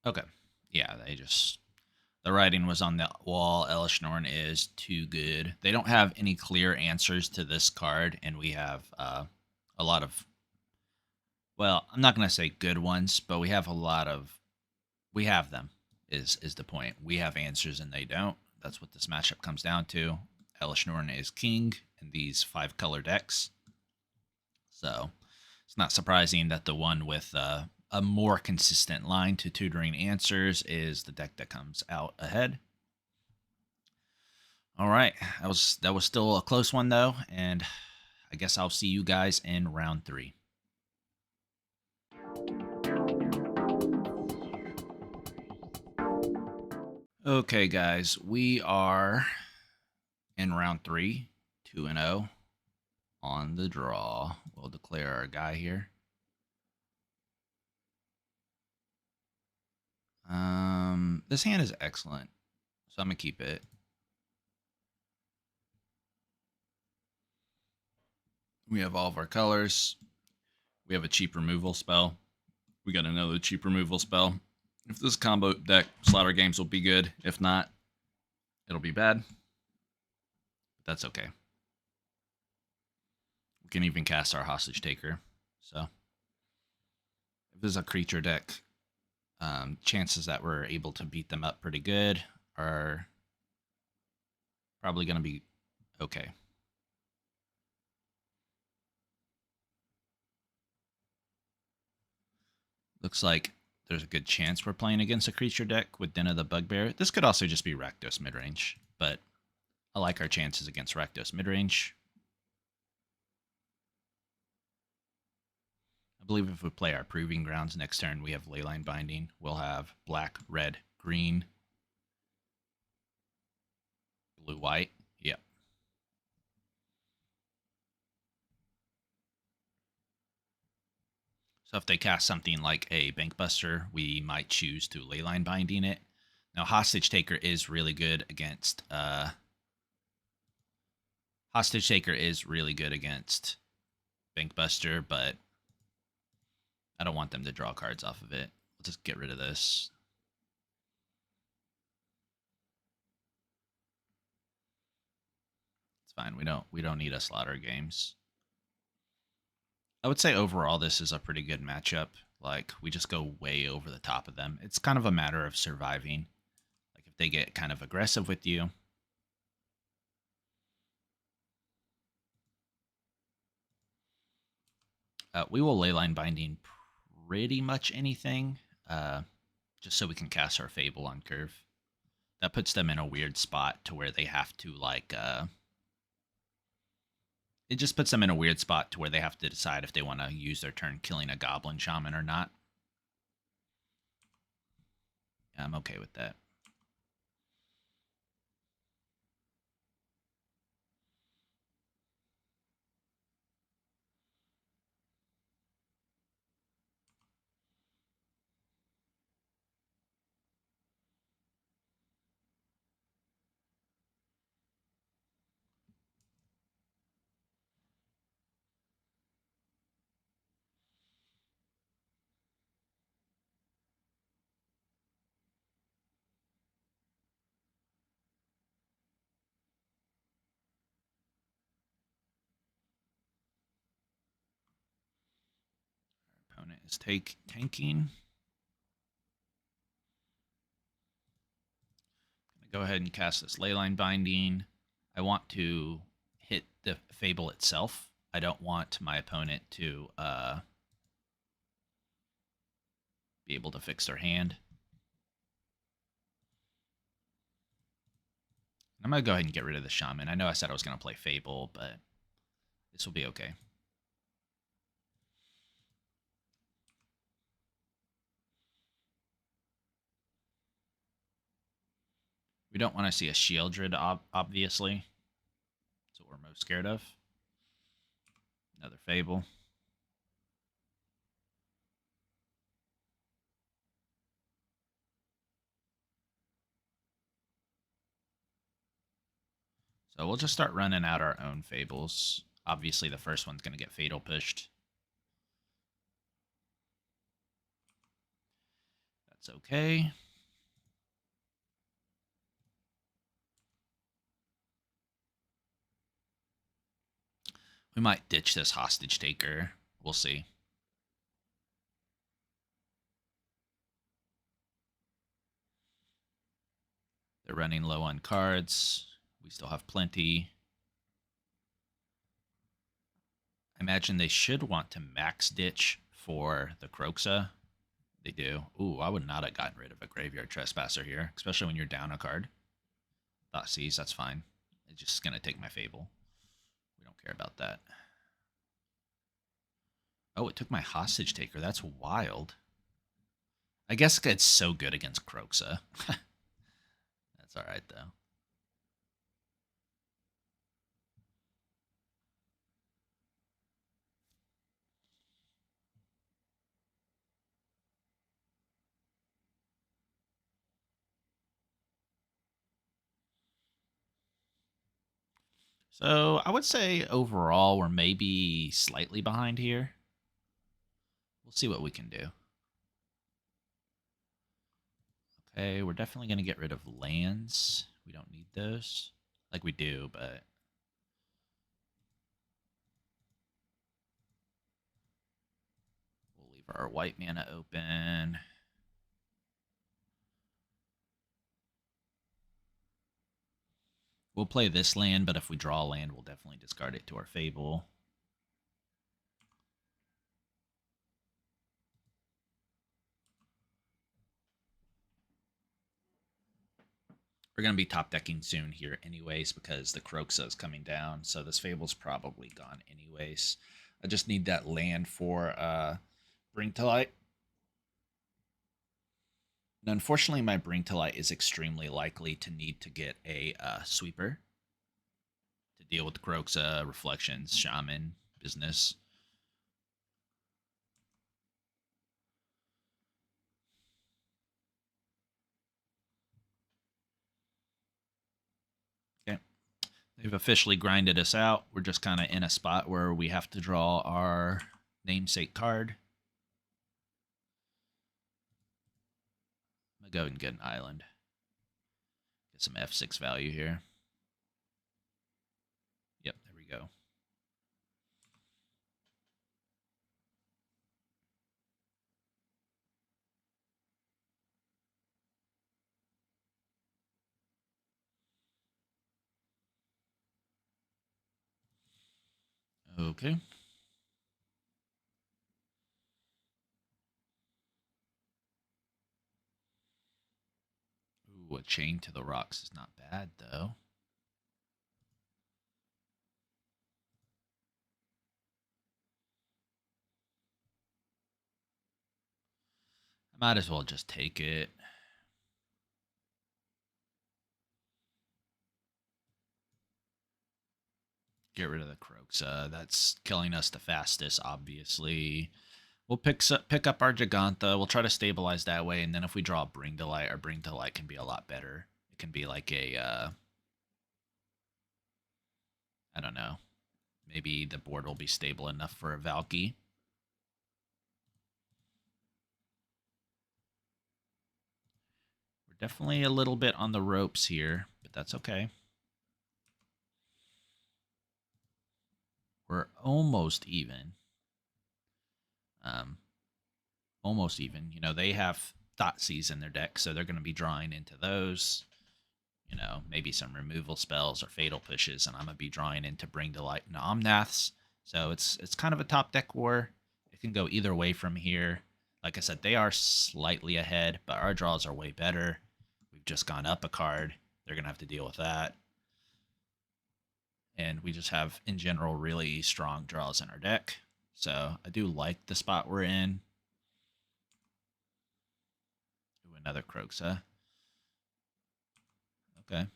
Okay. Yeah, they just... The writing was on the wall. Elesh Norn is too good. They don't have any clear answers to this card, and we have a lot of... Well, I'm not going to say good ones, but we have a lot of... We have them, is the point. We have answers, and they don't. That's what this matchup comes down to. Elesh Norn is king in these 5-color decks. So it's not surprising that the one with a more consistent line to tutoring answers is the deck that comes out ahead. All right, that was still a close one though, and I guess I'll see you guys in round 3. Okay, guys, we are in round 3, 2-0 on the draw. We'll declare our guy here. This hand is excellent, so I'm gonna keep it. We have all of our colors. We have a cheap removal spell. We got another cheap removal spell. If this combo deck, Slaughter Games will be good. If not, it'll be bad. But that's okay. We can even cast our Hostage Taker. So, if this is a creature deck, chances that we're able to beat them up pretty good are probably going to be okay. Looks like there's a good chance we're playing against a creature deck with Den of the Bugbear. This could also just be Rakdos midrange, but I like our chances against Rakdos midrange. I believe if we play our Proving Grounds next turn, we have Leyline Binding. We'll have black, red, green, blue, white. Yep. So if they cast something like a Bankbuster, we might choose to Leyline Binding it. Now, Hostage Taker is really good against... Hostage Taker is really good against Bankbuster, but I don't want them to draw cards off of it. We'll just get rid of this. It's fine. We don't need a slaughter games. I would say overall this is a pretty good matchup. Like, we just go way over the top of them. It's kind of a matter of surviving. Like, if they get kind of aggressive with you, we will Leyline Binding pretty much anything, just so we can cast our Fable on curve. That puts them in a weird spot to where they have to, like, it just puts them in a weird spot to where they have to decide if they want to use their turn killing a Goblin Shaman or not. Yeah, I'm okay with that. Our opponent is tanking. Go ahead and cast this Leyline Binding. I want to hit the Fable itself. I don't want my opponent to be able to fix their hand. I'm going to go ahead and get rid of the Shaman. I know I said I was going to play Fable, but this will be okay. We don't want to see a Shieldred, obviously. That's what we're most scared of. Another Fable. So we'll just start running out our own Fables. Obviously, the first one's going to get Fatal pushed. That's okay. We might ditch this Hostage Taker. We'll see. They're running low on cards. We still have plenty. I imagine they should want to max ditch for the Kroxa. They do. Ooh, I would not have gotten rid of a Graveyard Trespasser here, especially when you're down a card. Thought Seize, that's fine. It's just going to take my Fable. We don't care about that. Oh, it took my Hostage Taker. That's wild. I guess it's so good against Kroxa. That's alright, though. So I would say overall we're maybe slightly behind here. We'll see what we can do. Okay, we're definitely going to get rid of lands. We don't need those. Like we do, but... We'll leave our white mana open. We'll play this land, but if we draw a land, we'll definitely discard it to our Fable. We're going to be top decking soon here anyways because the Kroxa is coming down. So this Fable's probably gone anyways. I just need that land for Bring to Light. And unfortunately, my Bring to Light is extremely likely to need to get a sweeper to deal with Kroxa, Reflections, Shaman, business. Okay. They've officially grinded us out. We're just kind of in a spot where we have to draw our namesake card. I'm going to go and get an island. Get some F6 value here. Yep, there we go. Okay. Ooh, a Chain to the Rocks is not bad, though. I might as well just take it. Get rid of the Kroxa. That's killing us the fastest, obviously. We'll pick up our Jegantha. We'll try to stabilize that way, and then if we draw Bring to Light, our Bring to Light can be a lot better. It can be like a, I don't know. Maybe the board will be stable enough for a Valki. We're definitely a little bit on the ropes here, but that's okay. We're almost even. Almost even. You know, they have Thoughtseize in their deck, so they're going to be drawing into those. You know, maybe some removal spells or fatal pushes, and I'm going to be drawing into Bring to Light and Omnaths. So it's kind of a top deck war. It can go either way from here. Like I said, they are slightly ahead, but our draws are way better. We've just gone up a card. They're going to have to deal with that. And we just have, in general, really strong draws in our deck. So I do like the spot we're in. Ooh, another Kroxa. Okay.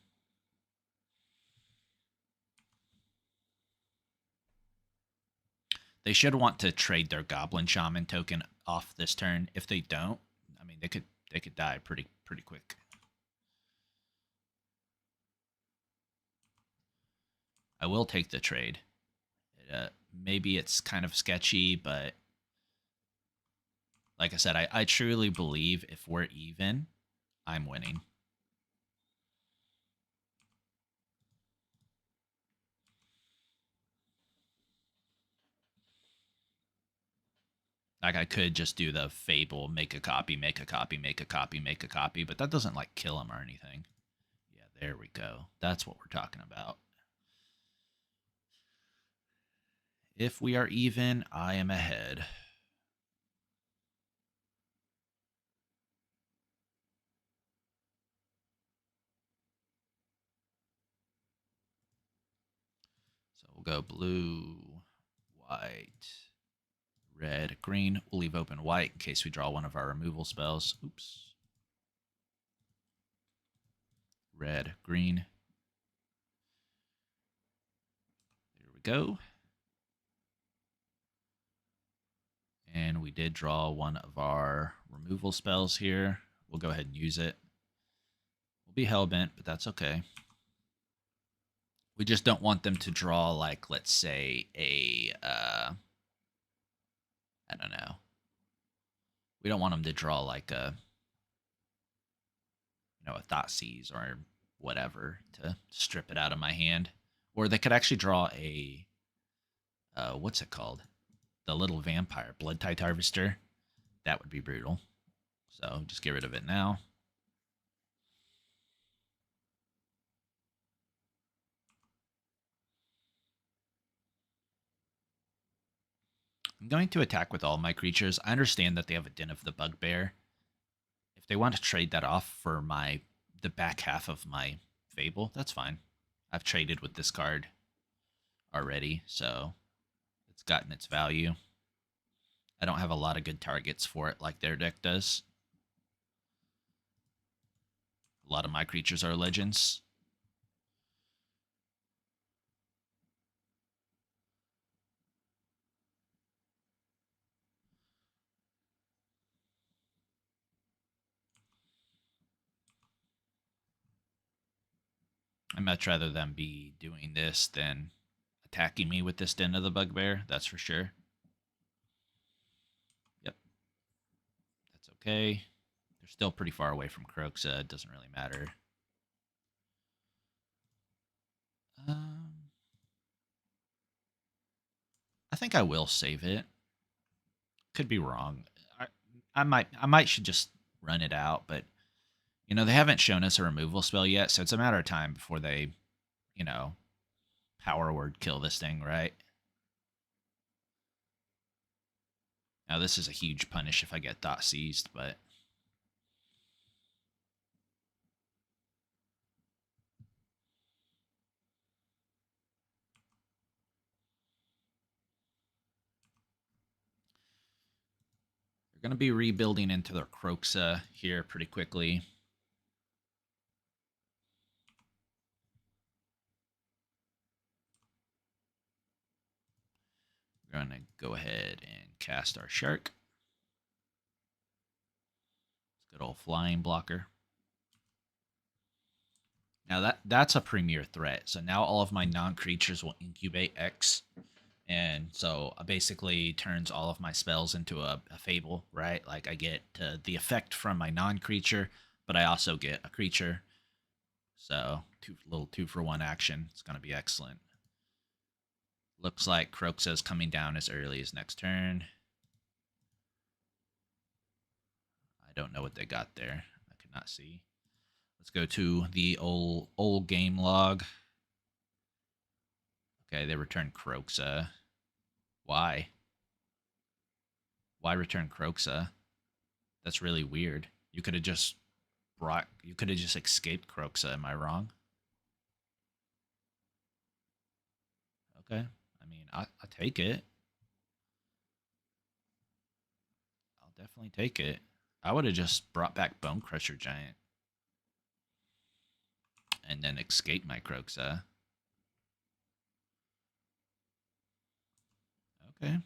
They should want to trade their Goblin Shaman token off this turn. If they don't, I mean, they could die pretty quick. I will take the trade. Maybe it's kind of sketchy, but like I said, I truly believe if we're even, I'm winning. Like I could just do the Fable, make a copy, make a copy, make a copy, make a copy, but that doesn't like kill him or anything. Yeah, there we go. That's what we're talking about. If we are even, I am ahead. So we'll go blue, white, red, green. We'll leave open white in case we draw one of our removal spells. Oops. Red, green. There we go. And we did draw one of our removal spells here. We'll go ahead and use it. We'll be hellbent, but that's okay. We just don't want them to draw, like, let's say, a, I don't know. We don't want them to draw, like, a, you know, a Thoughtseize or whatever to strip it out of my hand. Or they could actually draw a, what's it called? The little vampire, Bloodtide Harvester. That would be brutal. So just get rid of it now. I'm going to attack with all my creatures. I understand that they have a Den of the Bugbear. If they want to trade that off for the back half of my Fable. That's fine. I've traded with this card already, so it's gotten its value. I don't have a lot of good targets for it like their deck does. A lot of my creatures are legends. I'd much rather them be doing this than attacking me with this Den of the Bugbear, that's for sure. Yep. That's okay. They're still pretty far away from Kroxa. It doesn't really matter. I think I will save it. Could be wrong. I might should just run it out, but you know, they haven't shown us a removal spell yet, so it's a matter of time before they, you know, power word kill this thing, right? Now this is a huge punish if I get Thought Seized, but they're going to be rebuilding into their Kroxa here pretty quickly. We're going to go ahead and cast our Shark. Good old flying blocker. Now that's a premier threat. So now all of my non-creatures will incubate X. And so basically turns all of my spells into a Fable, right? Like I get the effect from my non-creature, but I also get a creature. So little 2-for-1 action. It's going to be excellent. Looks like Kroxa is coming down as early as next turn. I don't know what they got there. I could not see. Let's go to the old game log. Okay, they return Kroxa. Why? Why return Kroxa? That's really weird. You could have just escaped Kroxa, am I wrong? Okay. I mean, I take it. I'll definitely take it. I would have just brought back Bone Crusher Giant. And then escape my Kroxa. Okay.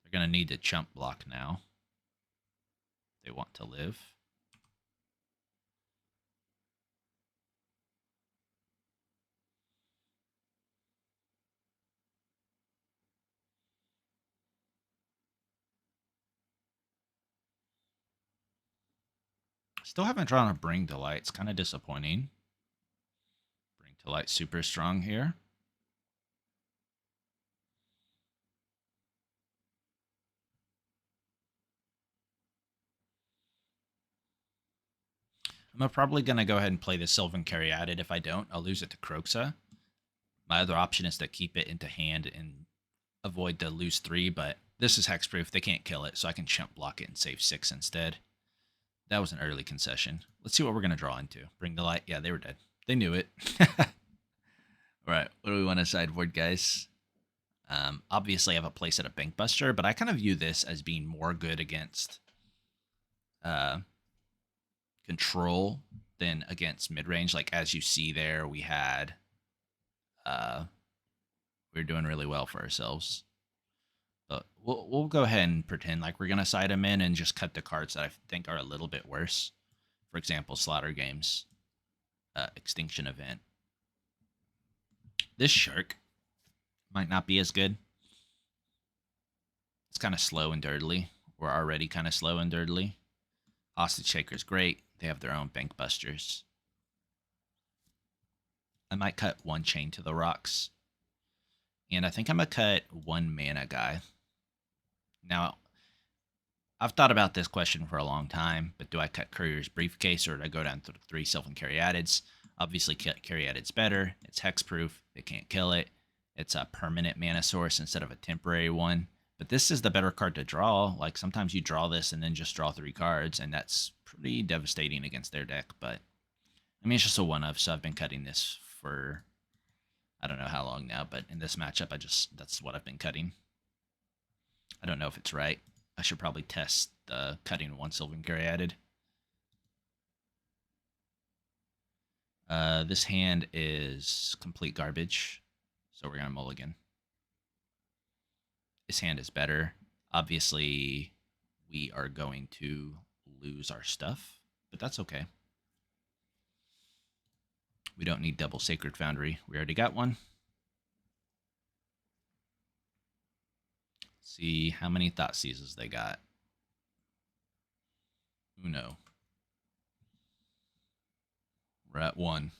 They're going to need to chump block now. They want to live. Still haven't drawn a Bring to Light. It's kind of disappointing. Bring to Light super strong here. I'm probably going to go ahead and play the Sylvan Caryatid. If I don't, I'll lose it to Kroxa. My other option is to keep it into hand and avoid the lose 3, but this is hexproof. They can't kill it, so I can chump block it and save 6 instead. That was an early concession. Let's see what we're going to draw into. Bring the Light. Yeah, they were dead. They knew it. All right, what do we want to sideboard, guys? Obviously, I have a place at a Bankbuster, but I kind of view this as being more good against control than against mid-range. Like, as you see there, we were doing really well for ourselves. But we'll go ahead and pretend like we're going to side them in and just cut the cards that I think are a little bit worse. For example, Slaughter Games, Extinction Event. This Shark might not be as good. It's kind of slow and dirtily. We're already kind of slow and dirtily. Hostage Shaker's great. They have their own Bank Busters. I might cut 1 Chain to the Rocks. And I think I'm going to cut 1 Mana Guy. Now, I've thought about this question for a long time, but do I cut Courier's Briefcase or do I go down to 3 Sylvan Caryatids? Obviously, Caryatid's better. It's hexproof. They can't kill it. It's a permanent mana source instead of a temporary one. But this is the better card to draw. Like, sometimes you draw this and then just draw 3 cards, and that's pretty devastating against their deck. But, I mean, it's just a one-of, so I've been cutting this for I don't know how long now, but in this matchup, that's what I've been cutting. I don't know if it's right. I should probably test the cutting one Sylvan Caryatid. This hand is complete garbage, so we're going to mulligan. This hand is better. Obviously, we are going to lose our stuff, but that's okay. We don't need double Sacred Foundry. We already got one. Let's see how many Thought Seizes they got. Uno. We're at 1.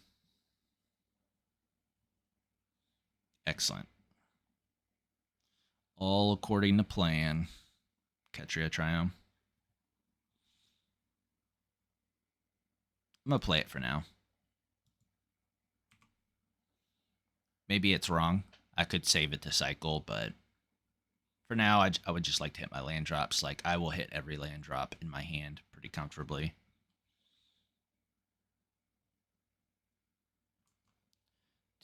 Excellent. All according to plan. Ketria Triome. I'm going to play it for now. Maybe it's wrong. I could save it to cycle, but for now, I would just like to hit my land drops. Like, I will hit every land drop in my hand pretty comfortably.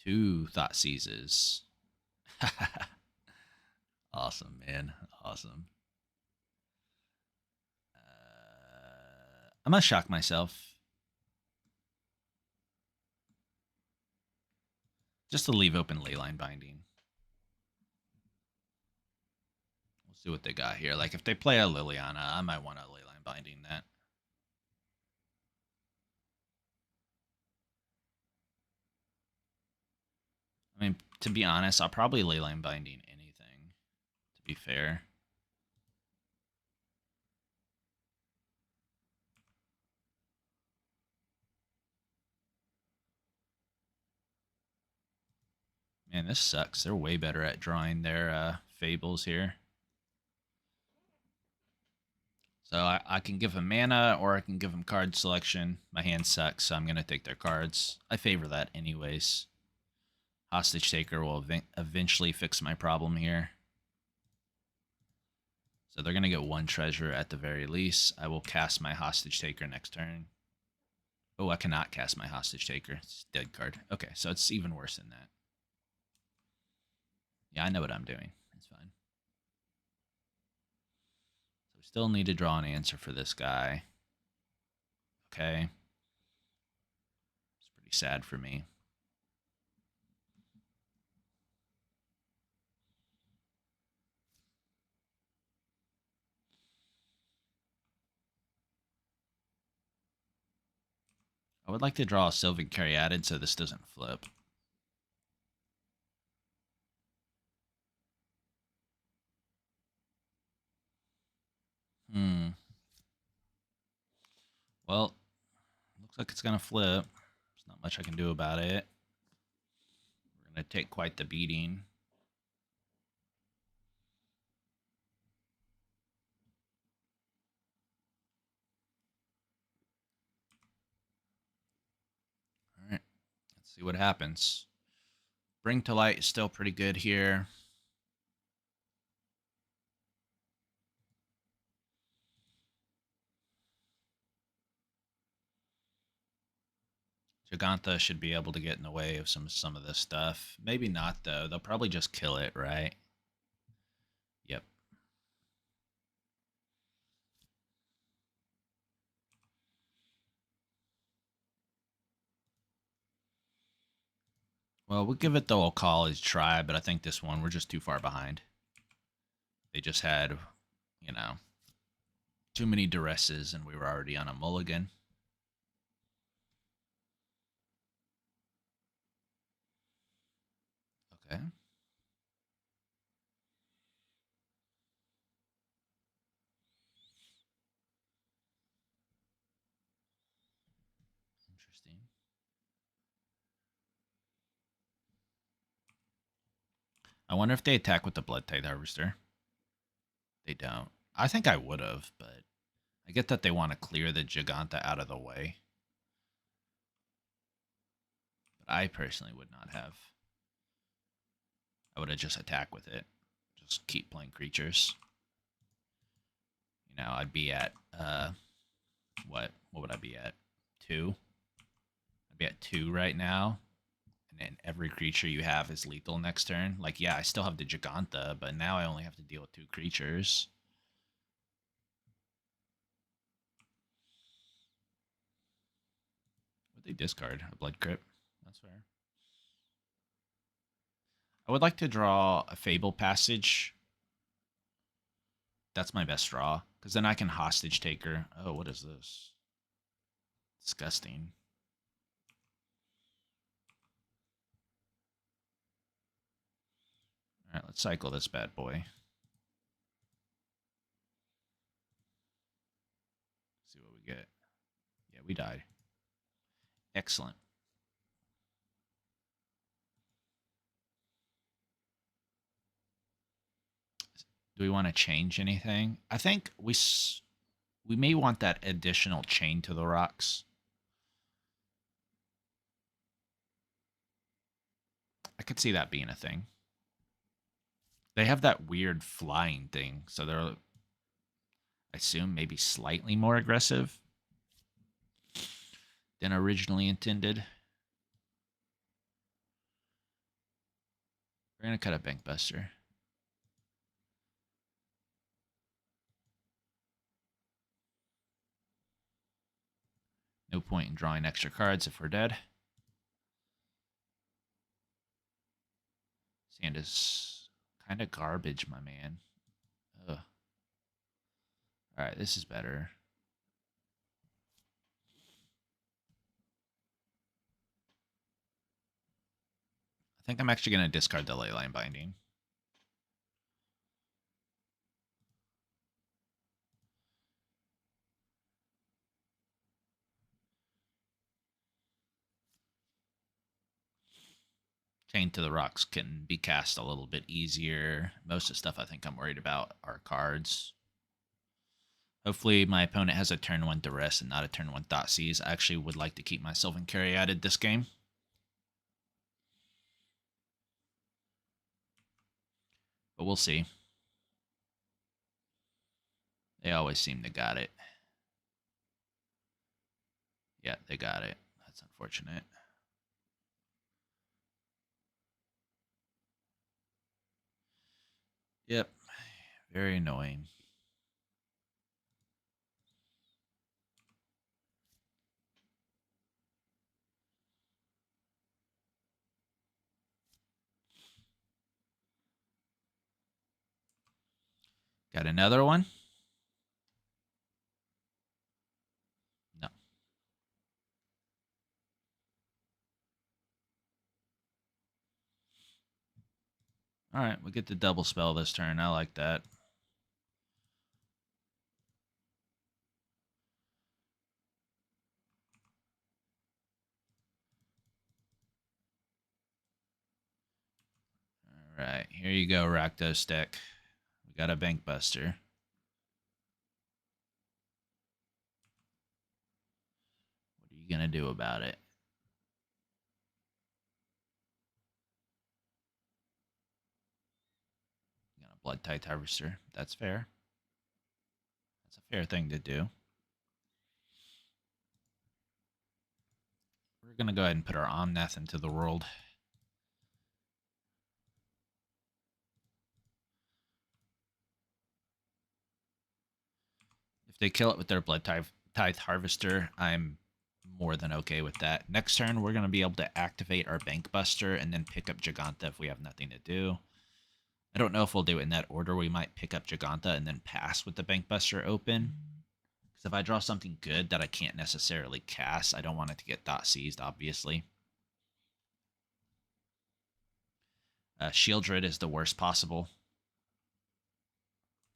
Two Thought Seizes. Awesome, man. Awesome. I'm going to shock myself. Just to leave open Leyline Binding. We'll see what they got here. Like, if they play a Liliana, I might want a Leyline Binding that. I mean, to be honest, I'll probably Leyline Binding anything, to be fair. Man, this sucks. They're way better at drawing their fables here. So I can give them mana, or I can give them card selection. My hand sucks, so I'm going to take their cards. I favor that anyways. Hostage Taker will eventually fix my problem here. So they're going to get 1 treasure at the very least. I will cast my Hostage Taker next turn. Oh, I cannot cast my Hostage Taker. It's a dead card. Okay, so it's even worse than that. Yeah, I know what I'm doing. It's fine. So we still need to draw an answer for this guy. Okay. It's pretty sad for me. I would like to draw a Sylvan Caryatid so this doesn't flip. Well, looks like it's going to flip. There's not much I can do about it. We're going to take quite the beating. All right, let's see what happens. Bring to Light is still pretty good here. Jegantha should be able to get in the way of some of this stuff. Maybe not, though. They'll probably just kill it, right? Yep. Well, we'll give it the old college try, but I think this one, we're just too far behind. They just had, you know, too many duresses, and we were already on a mulligan. Okay. Interesting. I wonder if they attack with the Blood Tithe Harvester. They don't. I think I would have, but I get that they want to clear the Jegantha out of the way. But I personally would not have. I would have just attacked with it. just keep playing creatures. You know, I'd be at what would I be at? 2. I'd be at 2 right now. And then every creature you have is lethal next turn. Like, yeah, I still have the Jegantha, but now I only have to deal with 2 creatures. Would they discard a Blood Crypt? That's fair. I would like to draw a Fabled Passage. That's my best draw, because then I can Hostage Taker. Oh, what is this? Disgusting. All right, let's cycle this bad boy. See what we get. Yeah, we died. Excellent. Do we want to change anything? I think we may want that additional chain to the rocks. I could see that being a thing. They have that weird flying thing, so they're, I assume, maybe slightly more aggressive than originally intended. We're going to cut a Bankbuster. No point in drawing extra cards if we're dead. Sand is kind of garbage, my man. Ugh. Alright, this is better. I think I'm actually going to discard the Leyline Binding. Chain to the Rocks can be cast a little bit easier. Most of the stuff I think I'm worried about are cards. Hopefully my opponent has a turn 1 Duress and not a turn 1 Thoughtseize. I actually would like to keep my Sylvan Caryatid this game. But we'll see. They always seem to got it. Yeah, they got it. That's unfortunate. Yep. Very annoying. Got another one? No. Alright, we get the double spell this turn. I like that. Alright, here you go, Rakdos deck. We got a Bankbuster. What are you going to do about it? You're going to Blood Tithe Harvester. That's fair. That's a fair thing to do. We're going to go ahead and put our Omnath into the world. If they kill it with their Blood Tithe Harvester, I'm more than okay with that. Next turn, we're going to be able to activate our Bankbuster and then pick up Jegantha if we have nothing to do. I don't know if we'll do it in that order. We might pick up Jegantha and then pass with the Bankbuster open. Because if I draw something good that I can't necessarily cast, I don't want it to get Thoughtseized, obviously. Shieldred is the worst possible.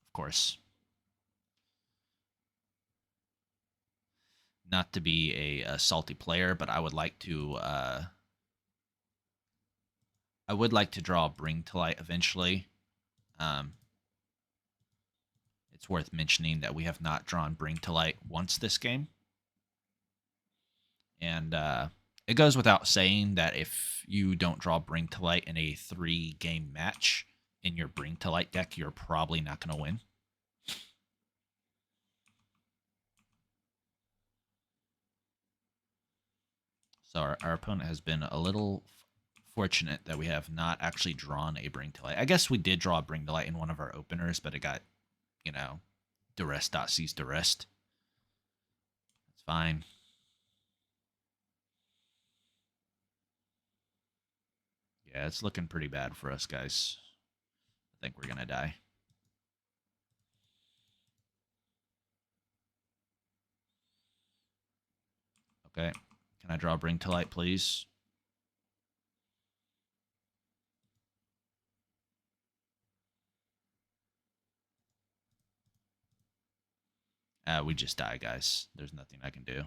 Of course. Not to be a salty player, but I would like to draw Bring to Light eventually. It's worth mentioning that we have not drawn Bring to Light once this game. And it goes without saying that if you don't draw Bring to Light in a 3-game match, in your Bring to Light deck, you're probably not going to win. So our opponent has been a little fortunate that we have not actually drawn a Bring to Light. I guess we did draw a Bring to Light in one of our openers, but it got, you know, duress.cease duress. That's fine. Yeah, it's looking pretty bad for us, guys. I think we're going to die. Okay. Can I draw Bring to Light, please? We just die, guys. There's nothing I can do.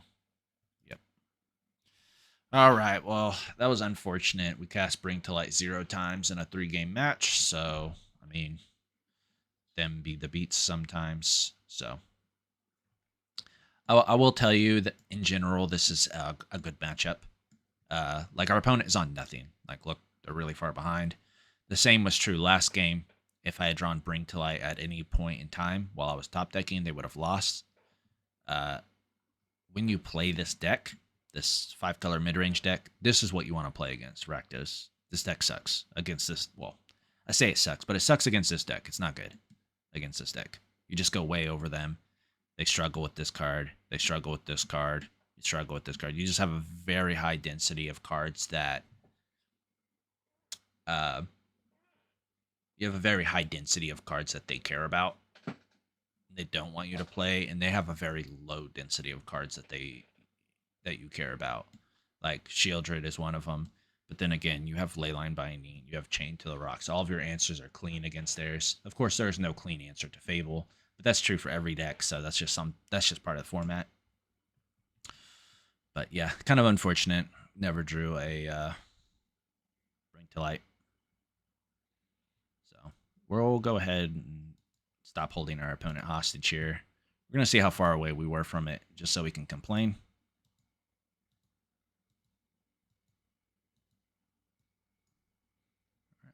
Yep. All right. Well, that was unfortunate. We cast Bring to Light 0 times in a 3-game match. So, I mean, them be the beats sometimes. So, I will tell you that in general, this is a good matchup. Like, our opponent is on nothing. Like, look, they're really far behind. The same was true last game. If I had drawn Bring to Light at any point in time while I was top decking, they would have lost. When you play this deck, this 5-color mid-range deck, this is what you want to play against, Rakdos. This deck sucks against this. Well, I say it sucks, but it sucks against this deck. It's not good against this deck. You just go way over them. They struggle with this card. They struggle with this card. You struggle with this card. You just have a very high density of cards that... you have a very high density of cards that they care about. They don't want you to play, and they have a very low density of cards that you care about. Like Shieldred is one of them, but then again, you have Leyline Binding, you have Chain to the Rocks. All of your answers are clean against theirs. Of course, there's no clean answer to Fable, but that's true for every deck. So that's just part of the format. But yeah, kind of unfortunate. Never drew a Bring to Light. So we'll go ahead and stop holding our opponent hostage here. We're going to see how far away we were from it, just so we can complain.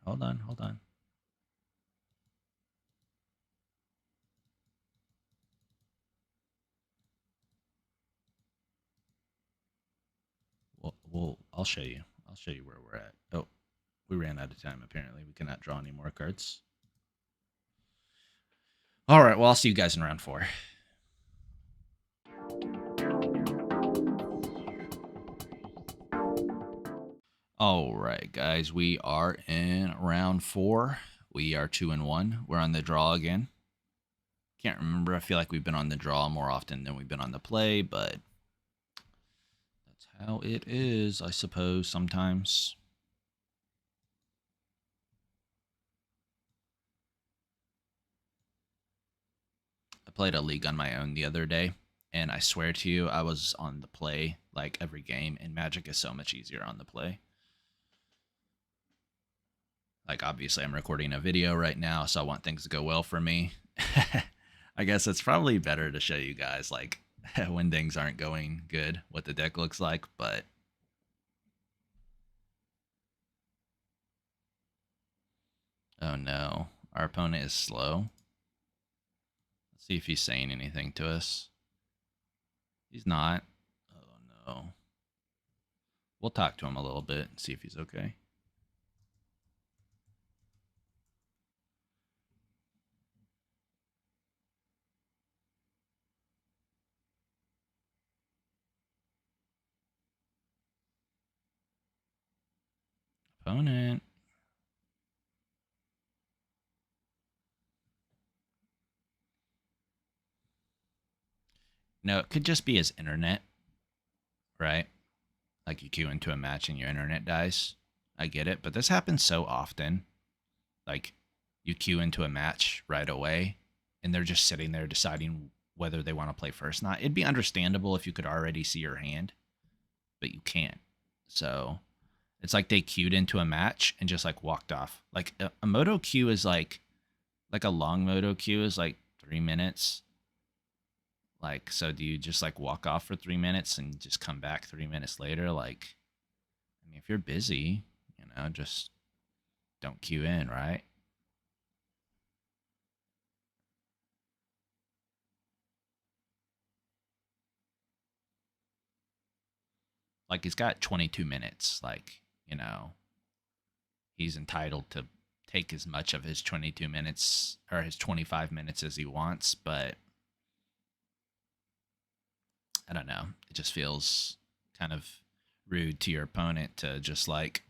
Hold on, hold on. I'll show you. I'll show you where we're at. Oh, we ran out of time, apparently. We cannot draw any more cards. All right, well, I'll see you guys in round 4. All right, guys, we are in round 4. We are 2-1. We're on the draw again. Can't remember. I feel like we've been on the draw more often than we've been on the play, but that's how it is, I suppose, sometimes. I played a league on my own the other day, and I swear to you, I was on the play like every game, and Magic is so much easier on the play. Like, obviously, I'm recording a video right now, so I want things to go well for me. I guess it's probably better to show you guys, like, when things aren't going good, what the deck looks like, but... Oh no, our opponent is slow. Let's see if he's saying anything to us. He's not. Oh no. We'll talk to him a little bit and see if he's okay. Opponent. No, it could just be his internet, right? Like you queue into a match and your internet dies. I get it, but this happens so often. Like you queue into a match right away and they're just sitting there deciding whether they want to play first or not. It'd be understandable if you could already see your hand, but you can't. So it's like they queued into a match and just like walked off. Like a moto queue is like a long moto queue is like 3 minutes. Like, so do you just like walk off for 3 minutes and just come back 3 minutes later? Like, I mean, if you're busy, just don't queue in, right? Like, he's got 22 minutes. Like, you know, he's entitled to take as much of his 22 minutes or his 25 minutes as he wants, but I don't know. It just feels kind of rude to your opponent to just like,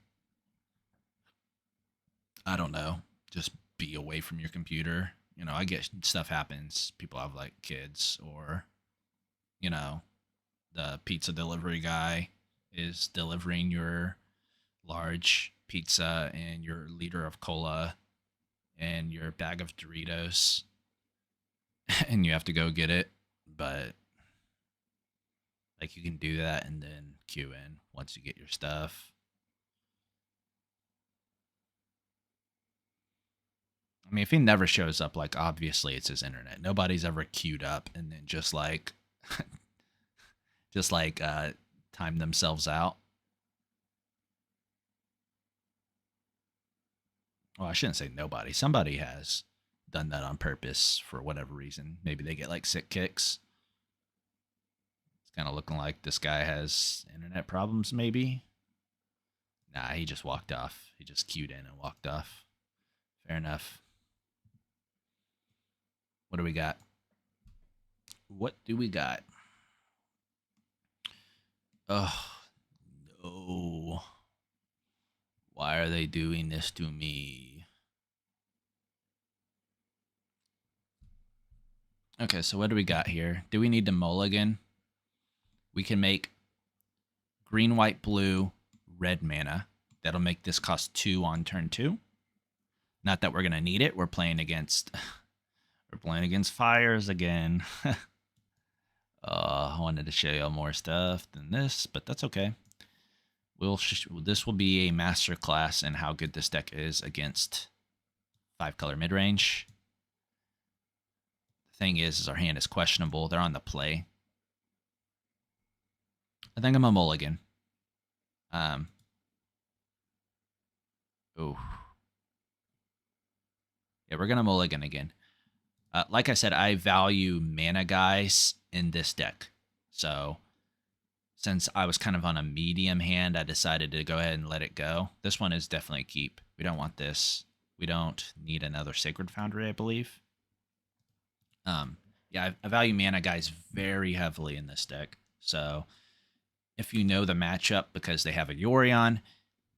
I don't know, just be away from your computer. You know, I get stuff happens. People have like kids, or, you know, the pizza delivery guy is delivering your large pizza and your liter of cola and your bag of Doritos, and you have to go get it. But like, you can do that and then queue in once you get your stuff. I mean, if he never shows up, like, obviously it's his internet. Nobody's ever queued up and then just like time themselves out. Well, I shouldn't say nobody. Somebody has done that on purpose for whatever reason. Maybe they get like sick kicks. It's kind of looking like this guy has internet problems, maybe. Nah, he just walked off. He just queued in and walked off. Fair enough. What do we got? What do we got? Oh, no. Why are they doing this to me? Okay, so what do we got here? Do we need to mulligan? We can make green, white, blue, red mana. That'll make this cost 2 on turn 2. Not that we're going to need it. We're playing against fires again. I wanted to show y'all more stuff than this, but that's okay. This will be a master class in how good this deck is against 5-color midrange. The thing is our hand is questionable. They're on the play. I think I'm a mulligan. Oh. Yeah, we're going to mulligan again. Like I said, I value mana guys in this deck. So since I was kind of on a medium hand, I decided to go ahead and let it go. This one is definitely a keep. We don't want this. We don't need another Sacred Foundry, I believe. Yeah, I value mana guys very heavily in this deck. So if you know the matchup because they have a Yorion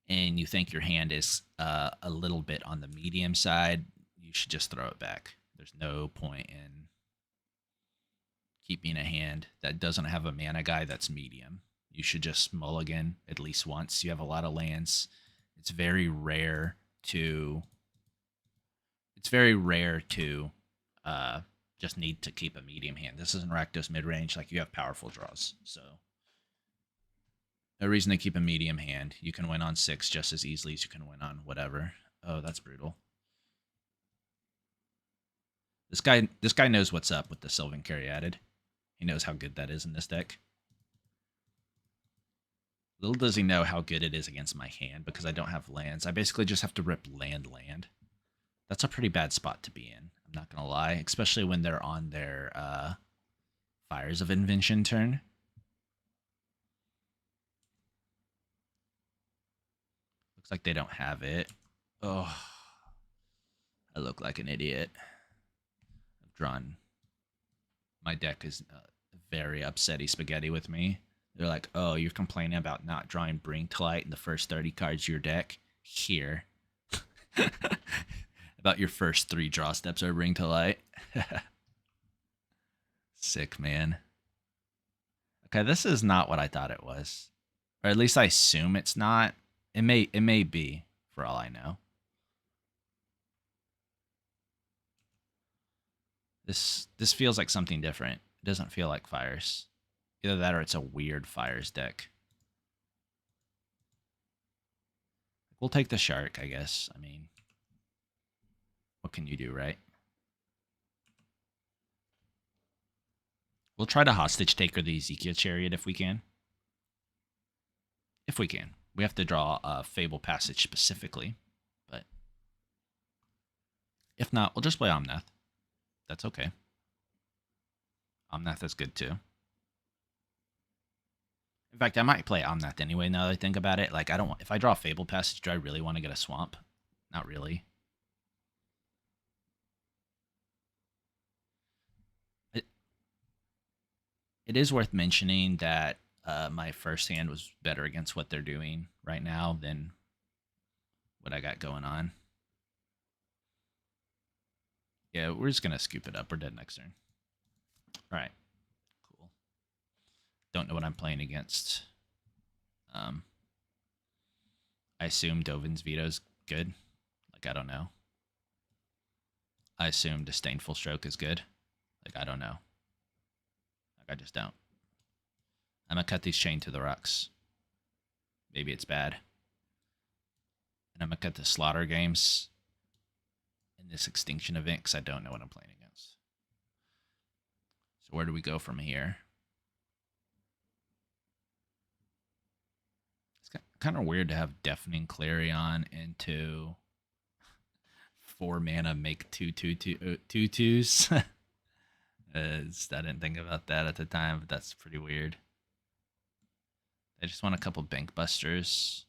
and you think your hand is a little bit on the medium side, you should just throw it back. There's no point in keeping a hand that doesn't have a mana guy that's medium. You should just mulligan at least once. You have a lot of lands. It's very rare to just need to keep a medium hand. This isn't Rakdos midrange. Like, you have powerful draws. So no reason to keep a medium hand. You can win on 6 just as easily as you can win on whatever. Oh, that's brutal. This guy knows what's up with the Sylvan Caryatid. He knows how good that is in this deck. Little does he know how good it is against my hand because I don't have lands. I basically just have to rip land. That's a pretty bad spot to be in. I'm not going to lie, especially when they're on their Fires of Invention turn. Looks like they don't have it. Oh, I look like an idiot. I've drawn. My deck is very upsetty spaghetti with me. They're like, oh, you're complaining about not drawing Bring to Light in the first 30 cards of your deck? Here. About your first 3 draw steps are Bring to Light. Sick, man. Okay, this is not what I thought it was. Or at least I assume it's not. It may be, for all I know. This feels like something different. It doesn't feel like Fires. Either that or it's a weird Fires deck. We'll take the Shark, I guess. I mean, what can you do, right? We'll try to Hostage Taker the Ezekiel Chariot if we can. If we can. We have to draw a Fabled Passage specifically. But if not, we'll just play Omnath. That's okay. Omnath is good too. In fact, I might play Omnath anyway. Now that I think about it, like I don't want, if I draw Fabled Passage, do I really want to get a swamp? Not really. It, it is worth mentioning that my first hand was better against what they're doing right now than what I got going on. Yeah, we're just gonna scoop it up. We're dead next turn. All right, cool. Don't know what I'm playing against. I assume Dovin's Veto's good. Like, I don't know. I assume Disdainful Stroke is good. Like, I don't know. Like, I just don't. I'm gonna cut these chain to the rocks. Maybe it's bad. And I'm gonna cut the slaughter games in this Extinction Event because I don't know what I'm playing against. So where do we go from here? Kind of weird to have Deafening Clarion into 4 mana make 2/2/2/2s. I didn't think about that at the time, but that's pretty weird. I just want a couple bank busters.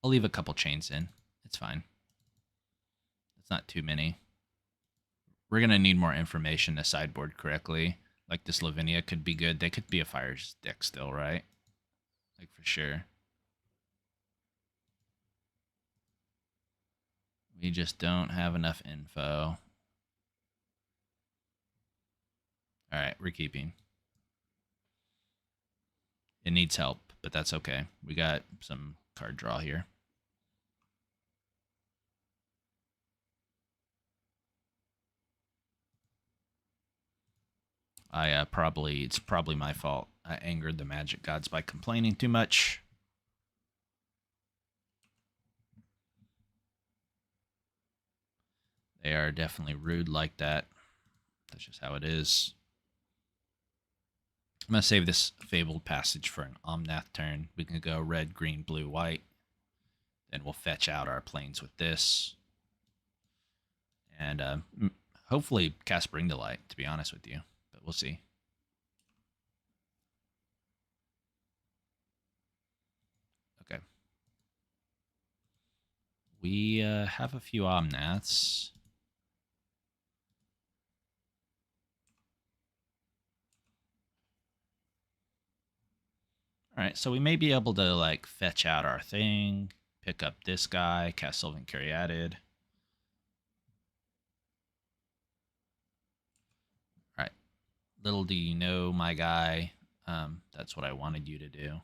I'll leave a couple chains in. It's fine. It's not too many. We're gonna need more information to sideboard correctly. Like this Lavinia could be good. They could be a fire deck still, right? Like for sure. We just don't have enough info. Alright, we're keeping. It needs help, but that's okay. We got some card draw here. It's probably my fault. I angered the magic gods by complaining too much. They are definitely rude like that. That's just how it is. I'm going to save this Fabled Passage for an Omnath turn. We can go red, green, blue, white. Then we'll fetch out our planes with this. And hopefully cast Bring to Light, to be honest with you. But we'll see. Okay. We have a few Omnaths. Alright, so we may be able to like fetch out our thing, pick up this guy, cast Sylvan Caryatid. Alright. Little do you know, my guy, that's what I wanted you to do.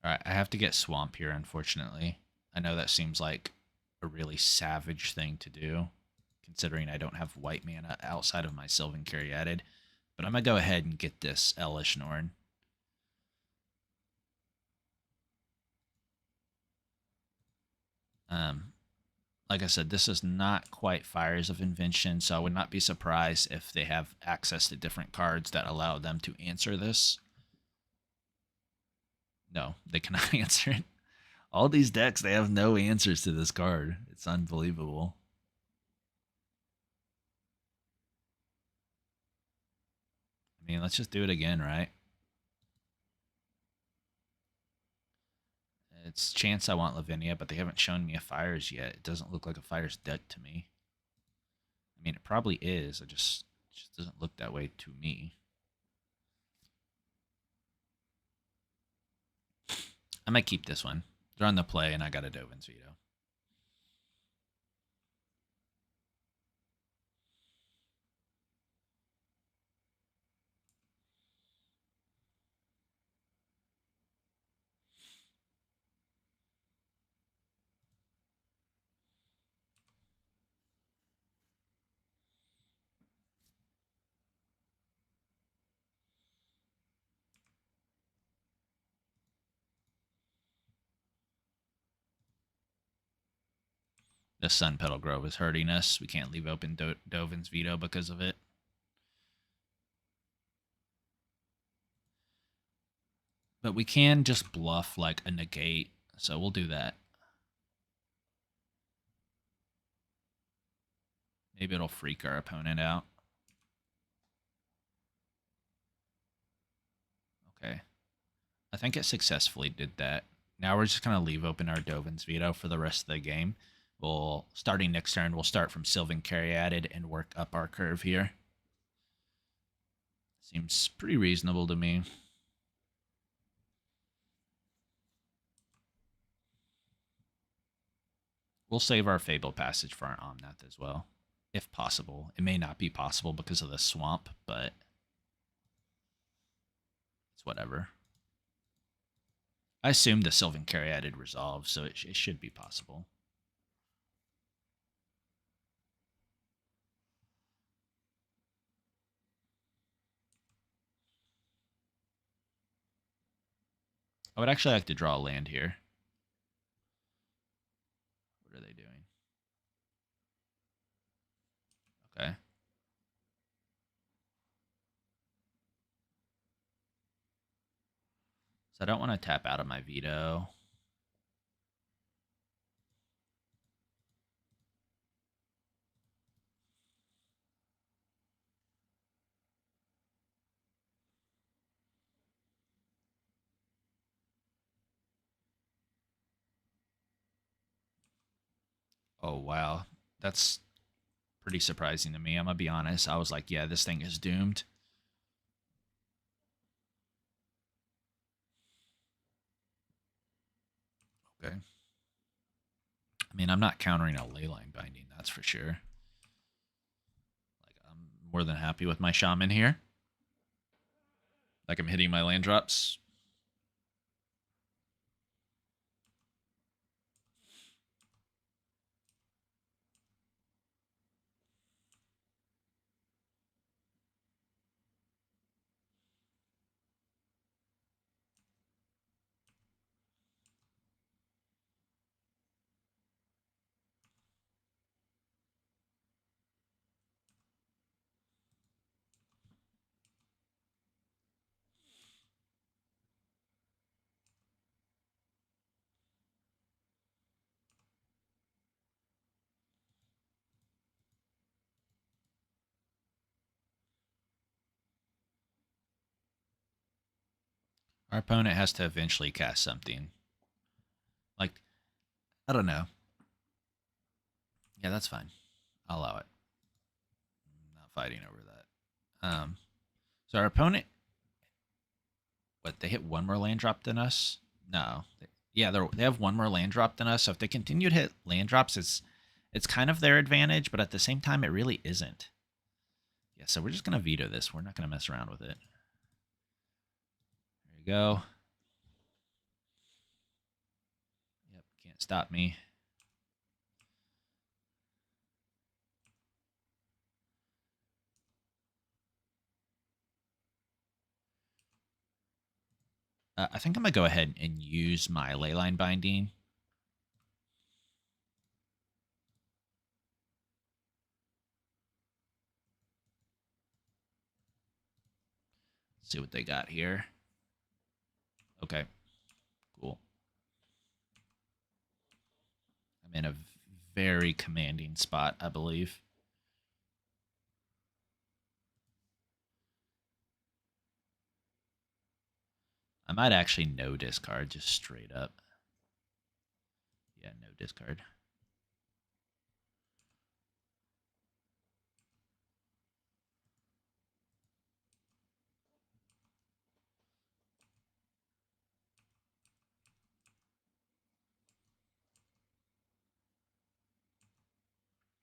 Alright, I have to get Swamp here, unfortunately. I know that seems like a really savage thing to do, considering I don't have white mana outside of my Sylvan Caryatid. But I'm going to go ahead and get this Elesh Norn. Like I said, this is not quite Fires of Invention, so I would not be surprised if they have access to different cards that allow them to answer this. No, they cannot answer it. All these decks, they have no answers to this card. It's unbelievable. I mean, let's just do it again, right? It's chance I want Lavinia, but they haven't shown me a Fires yet. It doesn't look like a Fires deck to me. I mean, it probably is. It just doesn't look that way to me. I might keep this one. They're on the play, and I got a Dovin's Veto. The Sunpetal Grove is hurting us. We can't leave open Dovin's Veto because of it. But we can just bluff like a negate, so we'll do that. Maybe it'll freak our opponent out. Okay. I think it successfully did that. Now we're just going to leave open our Dovin's Veto for the rest of the game. Starting next turn, we'll start from Sylvan Caryatid and work up our curve here. Seems pretty reasonable to me. We'll save our Fabled Passage for our Omnath as well, if possible. It may not be possible because of the swamp, but it's whatever. I assume the Sylvan Caryatid resolves, so it should be possible. I would actually like to draw a land here. What are they doing? Okay. So I don't want to tap out of my veto. Oh, wow. That's pretty surprising to me. I'm going to be honest. I was like, yeah, this thing is doomed. Okay. I mean, I'm not countering a Leyline Binding, that's for sure. Like, I'm more than happy with my Shaman here. Like, I'm hitting my land drops. Our opponent has to eventually cast something. Like, I don't know. Yeah, that's fine. I'll allow it. I'm not fighting over that. So our opponent, what, they hit one more land drop than us? No. Yeah, they have one more land drop than us. So if they continue to hit land drops, it's kind of their advantage, but at the same time, it really isn't. Yeah, so we're just going to veto this. We're not going to mess around with it. There you go. Yep, can't stop me. I think I'm going to go ahead and use my Leyline Binding. See what they got here. Okay, cool. I'm in a very commanding spot, I believe. I might actually no discard, just straight up. Yeah, no discard.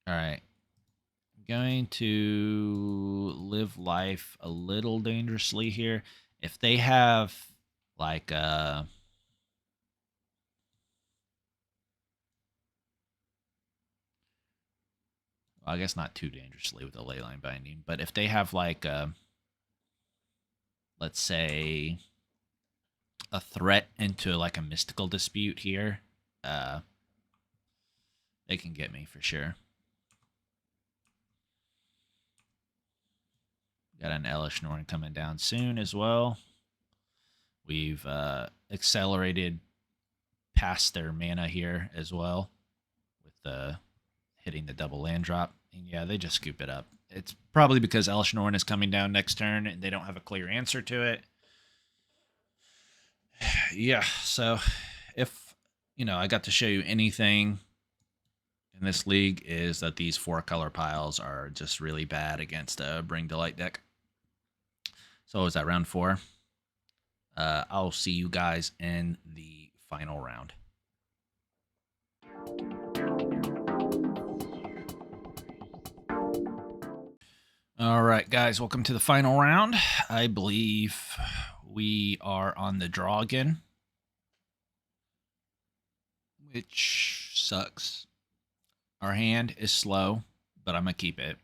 All right. I'm going to live life a little dangerously here. If they have like well, I guess not too dangerously with a Leyline Binding, but if they have like let's say a threat into like a mystical dispute here, they can get me for sure. Got an Elesh Norn coming down soon as well. We've accelerated past their mana here as well with hitting the double land drop. And yeah, they just scoop it up. It's probably because Elesh Norn is coming down next turn and they don't have a clear answer to it. Yeah, so if, I got to show you anything in this league is that these 4-color piles are just really bad against a Bring Delight deck. So is that round 4? I'll see you guys in the final round. All right, guys, welcome to the final round. I believe we are on the draw again, which sucks. Our hand is slow, but I'm going to keep it.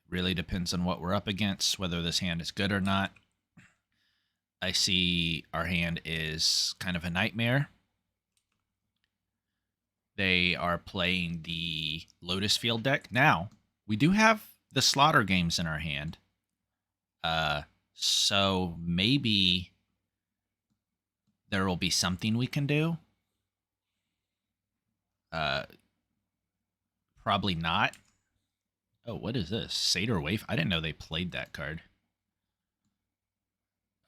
Really depends on what we're up against, whether this hand is good or not. I see our hand is kind of a nightmare. They are playing the Lotus Field deck. Now, we do have the Slaughter games in our hand. So maybe there will be something we can do. Probably not. Oh, what is this? Satyr Waif? I didn't know they played that card.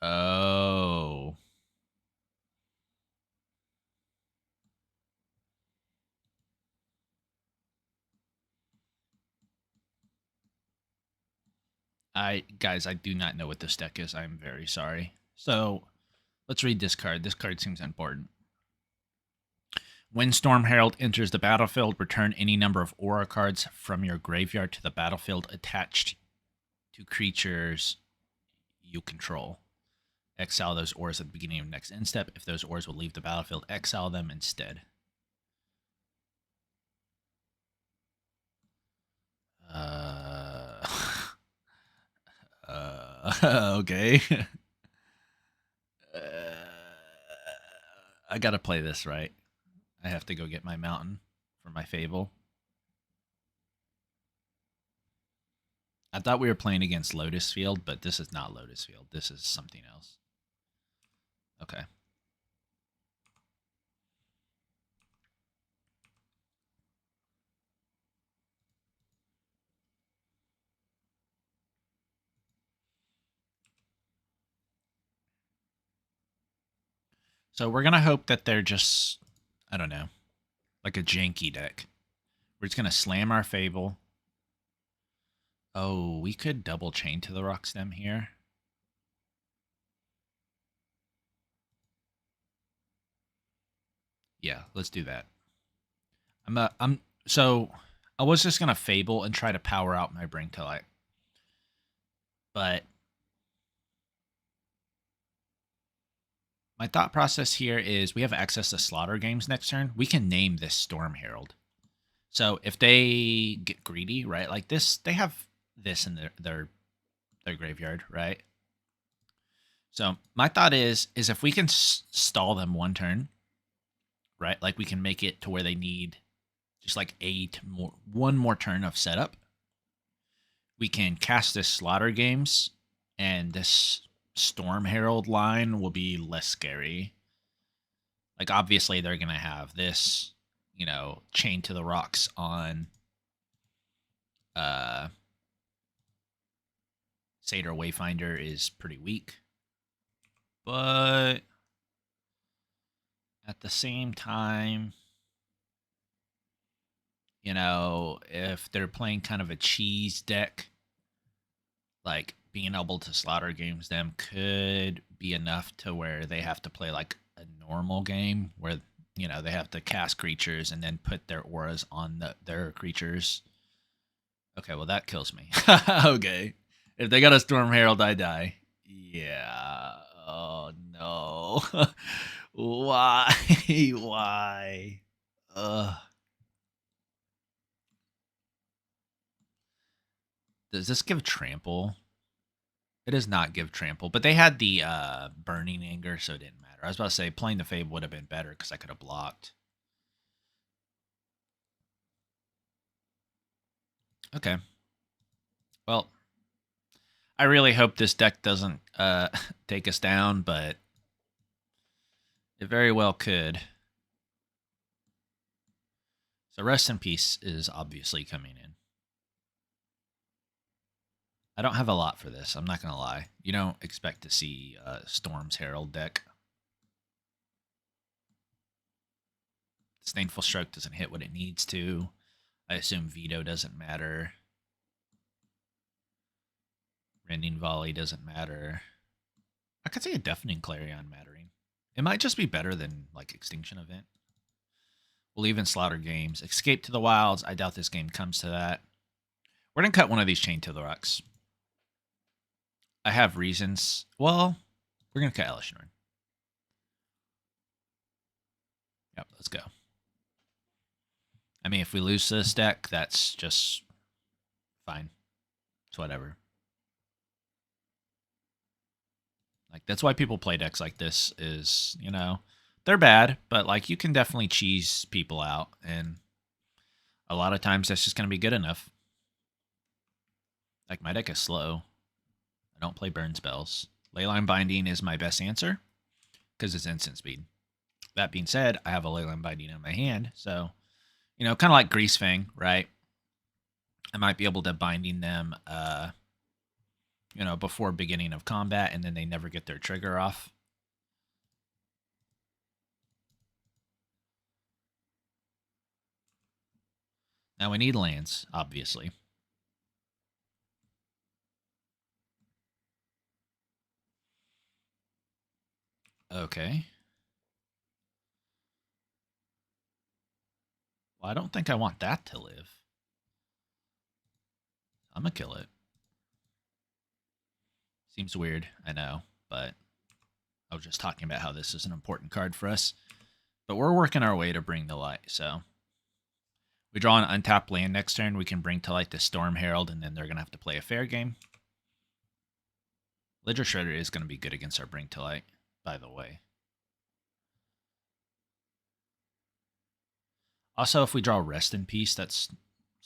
Oh. Guys, I do not know what this deck is. I'm very sorry. So, let's read this card. This card seems important. When Storm Herald enters the battlefield, return any number of aura cards from your graveyard to the battlefield attached to creatures you control. Exile those auras at the beginning of next end step. If those auras will leave the battlefield, exile them instead. Okay. I gotta play this, right? I have to go get my mountain for my Fable. I thought we were playing against Lotus Field, but this is not Lotus Field. This is something else. Okay. So we're going to hope that they're just, I don't know, like a janky deck. We're just going to slam our Fable. Oh, we could double chain to the Rock Stem here. Yeah, let's do that. So I was just going to Fable and try to power out my Bring to Light. But my thought process here is we have access to Slaughter games next turn. We can name this Storm Herald. So if they get greedy, right, like this, they have this in their graveyard, right? So my thought is if we can stall them one turn, right, like we can make it to where they need just like one more turn of setup. We can cast this Slaughter games, and this Storm Herald line will be less scary. Like, obviously, they're going to have this, chain to the rocks on Satyr Wayfinder is pretty weak. But at the same time, if they're playing kind of a cheese deck, like being able to Slaughter games them could be enough to where they have to play like a normal game where, they have to cast creatures and then put their auras on their creatures. Okay, well, that kills me. Okay. If they got a Storm Herald, I die. Yeah. Oh, no. Why? Why? Does this give trample? It does not give trample, but they had the burning anger, so it didn't matter. I was about to say playing the Fable would have been better because I could have blocked. Okay. Well, I really hope this deck doesn't take us down, but it very well could. So Rest in Peace is obviously coming in. I don't have a lot for this. I'm not going to lie. You don't expect to see Storm's Herald deck. Disdainful Stroke doesn't hit what it needs to. I assume Veto doesn't matter. Rending Volley doesn't matter. I could see a Deafening Clarion mattering. It might just be better than, like, Extinction Event. We'll even slaughter games. Escape to the Wilds. I doubt this game comes to that. We're going to cut one of these Chained to the Rocks. I have reasons. Well, we're going to cut Elesh Norn. Yep, let's go. I mean, if we lose this deck, that's just fine. It's whatever. Like, that's why people play decks like this is, you know, they're bad, but, like, you can definitely cheese people out, and a lot of times that's just going to be good enough. Like, my deck is slow. I don't play burn spells. Leyline Binding is my best answer because it's instant speed. That being said, I have a Leyline Binding in my hand, so, you know, kind of like Grease Fang, right? I might be able to binding them, you know, before beginning of combat, and then they never get their trigger off. Now we need lands, obviously. Okay. Well, I don't think I want that to live. I'm gonna kill it. Seems weird, I know, but I was just talking about how this is an important card for us. But we're working our way to Bring to Light, so we draw an untapped land next turn. We can Bring to Light the Storm Herald, and then they're going to have to play a fair game. Ledger Shredder is going to be good against our Bring to Light, by the way. Also, if we draw Rest in Peace, it's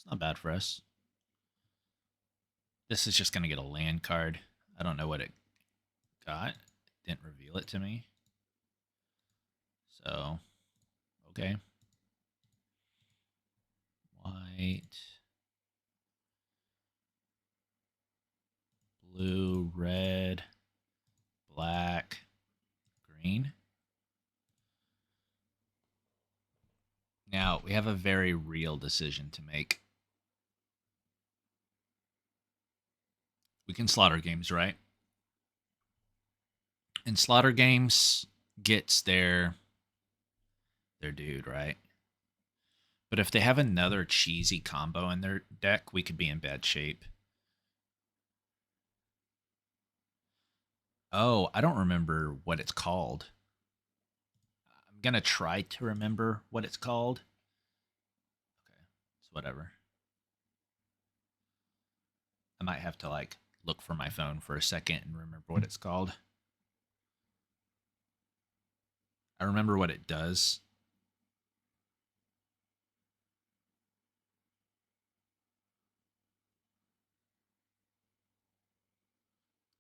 not bad for us. This is just going to get a land card. I don't know what it got. It didn't reveal it to me. So, okay. White. Blue, red, black, green. Now, we have a very real decision to make. We can Slaughter Games, right? And Slaughter Games gets their dude, right? But if they have another cheesy combo in their deck, we could be in bad shape. Oh, I don't remember what it's called. I'm going to try to remember what it's called. Okay, it's whatever. I might have to, like, look for my phone for a second and remember what it's called. I remember what it does.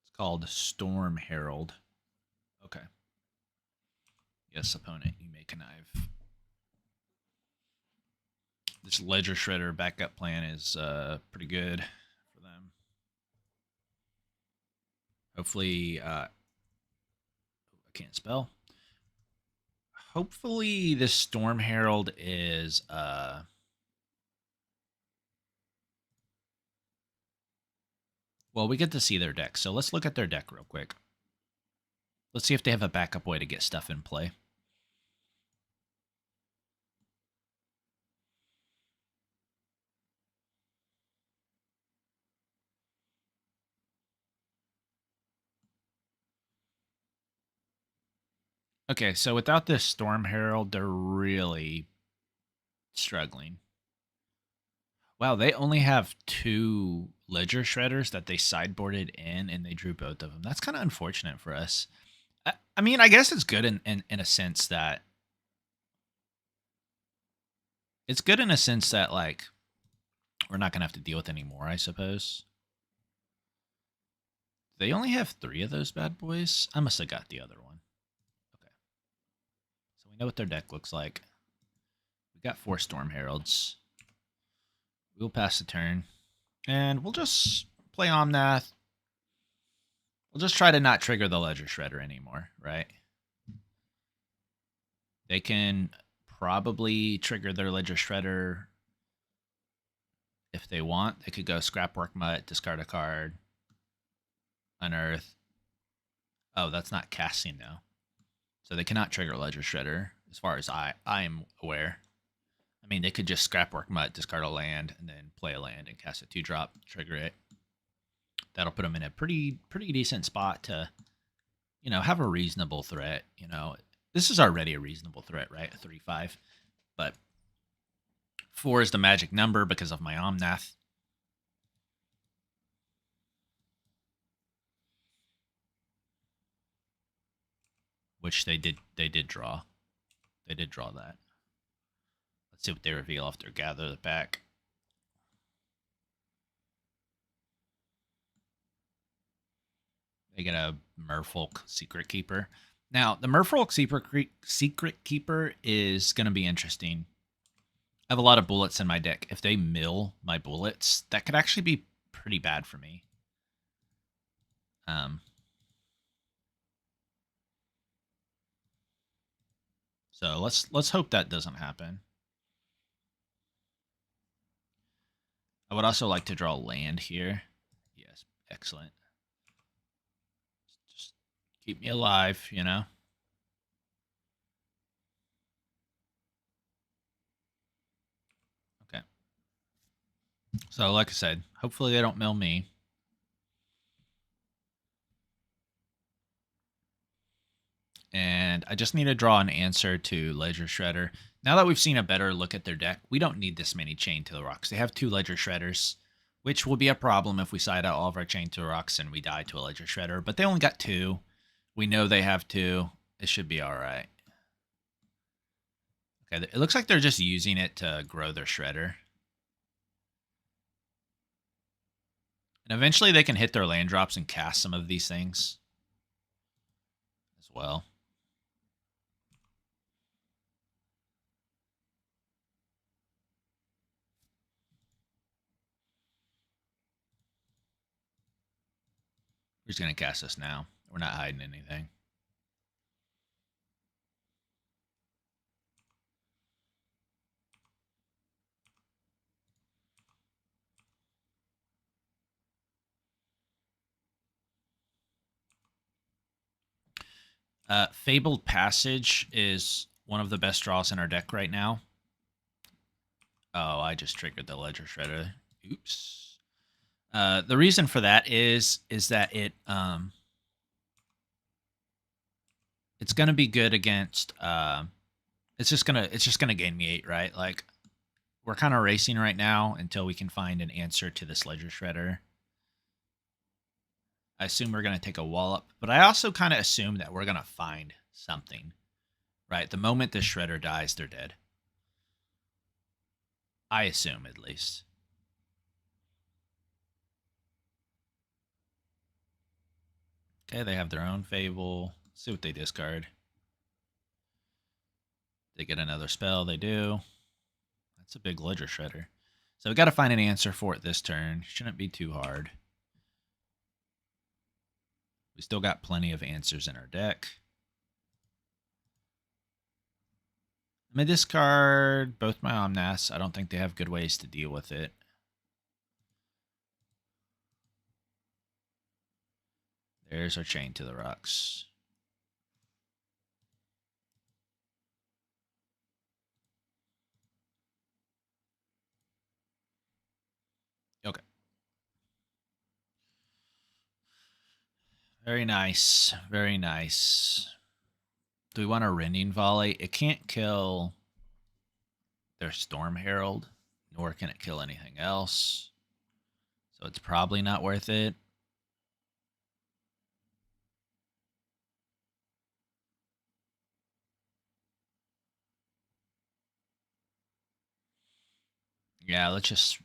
It's called Storm Herald. Okay. Yes, opponent, you may connive. This Ledger Shredder backup plan is pretty good for them. Hopefully, I can't spell. Hopefully this Storm Herald is well, we get to see their deck, so let's look at their deck real quick. Let's see if they have a backup way to get stuff in play. Okay, so without this Storm Herald, they're really struggling. Wow, they only have 2 Ledger Shredders that they sideboarded in, and they drew both of them. That's kind of unfortunate for us. I mean, I guess it's good in a sense that... It's good in a sense that, like, we're not going to have to deal with anymore, I suppose. They only have 3 of those bad boys. I must have got the other one. Okay. So we know what their deck looks like. We got 4 Storm Heralds. We'll pass the turn. And we'll just play Omnath. We'll just try to not trigger the Ledger Shredder anymore, right? They can probably trigger their Ledger Shredder if they want. They could go Scrapwork Mutt, discard a card, unearth. Oh, that's not casting though. So they cannot trigger Ledger Shredder, as far as I am aware. I mean, they could just Scrapwork Mutt, discard a land, and then play a land and cast a 2-drop, trigger it. That'll put them in a pretty decent spot to, you know, have a reasonable threat. You know, this is already a reasonable threat, right? A 3/5, but 4 is the magic number because of my Omnath. Which they did draw. They did draw that. Let's see what they reveal after Gather the Pack. They get a Merfolk Secret Keeper. Now, the Merfolk Secret Keeper is going to be interesting. I have a lot of bullets in my deck. If they mill my bullets, that could actually be pretty bad for me. So let's hope that doesn't happen. I would also like to draw land here. Yes, excellent. Just keep me alive, you know? Okay. So like I said, hopefully they don't mill me. And I just need to draw an answer to Ledger Shredder. Now that we've seen a better look at their deck, we don't need this many Chain to the Rocks. They have 2 Ledger Shredders, which will be a problem if we side out all of our Chain to the Rocks and we die to a Ledger Shredder. But they only got 2. We know they have 2. It should be all right. Okay, it looks like they're just using it to grow their Shredder. And eventually they can hit their land drops and cast some of these things as well. We're just going to cast this now. We're not hiding anything. Fabled Passage is one of the best draws in our deck right now. Oh, I just triggered the Ledger Shredder. Oops. The reason for that is that it's gonna be good against it's just gonna gain me 8, right? Like, we're kind of racing right now until we can find an answer to this Ledger Shredder. I assume we're gonna take a wallop, but I also kind of assume that we're gonna find something, right? The moment this Shredder dies, they're dead. I assume, at least. Okay, they have their own Fable. Let's see what they discard. They get another spell. They do. That's a big Ledger Shredder. So we got to find an answer for it this turn. Shouldn't be too hard. We still got plenty of answers in our deck. I'm going to discard both my Omnaths. I don't think they have good ways to deal with it. There's our Chain to the Rocks. Okay. Very nice. Very nice. Do we want a Rending Volley? It can't kill their Storm Herald, nor can it kill anything else. So it's probably not worth it. Yeah, let's just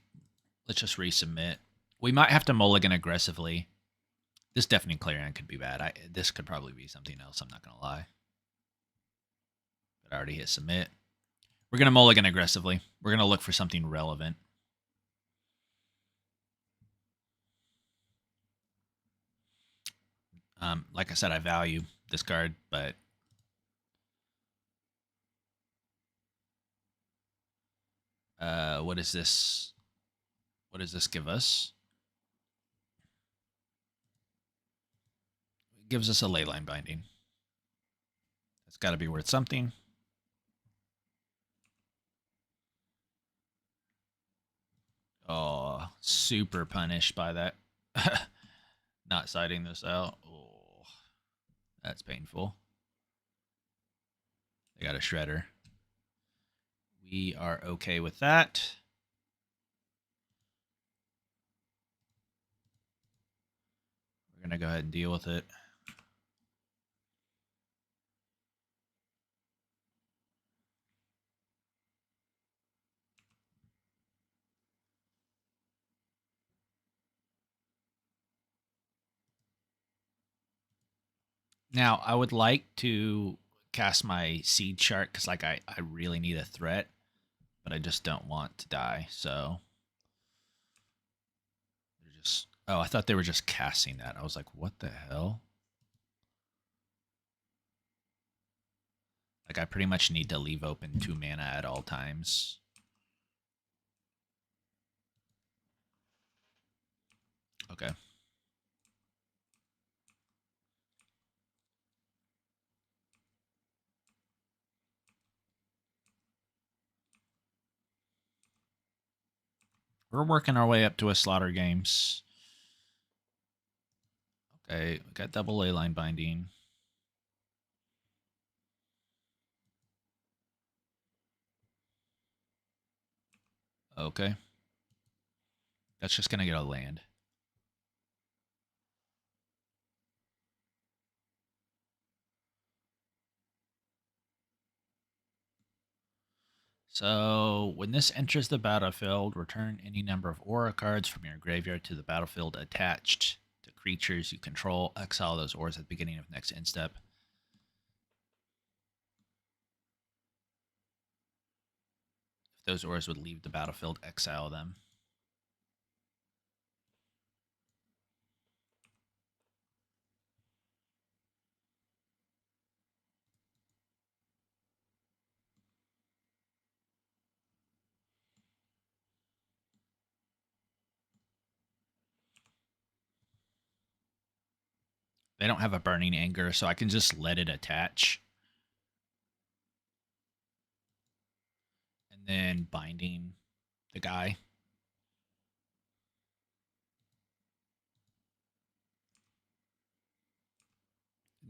resubmit. We might have to mulligan aggressively This Deafening Clarion could be bad. This could probably be something else, I'm not going to lie. But I already hit submit. We're going to mulligan aggressively. We're going to look for something relevant. Like I said, I value this card, but what is this? What does this give us? It gives us a Leyline Binding. It's got to be worth something. Oh, super punished by that. Not citing this out. Oh, that's painful. They got a Shredder. We are okay with that. We're going to go ahead and deal with it. Now, I would like to cast my Seedshark because like I really need a threat, but I just don't want to die. So they're just, oh, I thought they were just casting that. I was like, what the hell? Like I pretty much need to leave open 2 mana at all times. Okay. We're working our way up to a Slaughter Games. Okay, we got double Leyline Binding. Okay. That's just going to get a land. So, when this enters the battlefield, return any number of aura cards from your graveyard to the battlefield attached to creatures you control. Exile those auras at the beginning of next end step. If those auras would leave the battlefield, exile them. They don't have a Burning Anger, so I can just let it attach. And then binding the guy.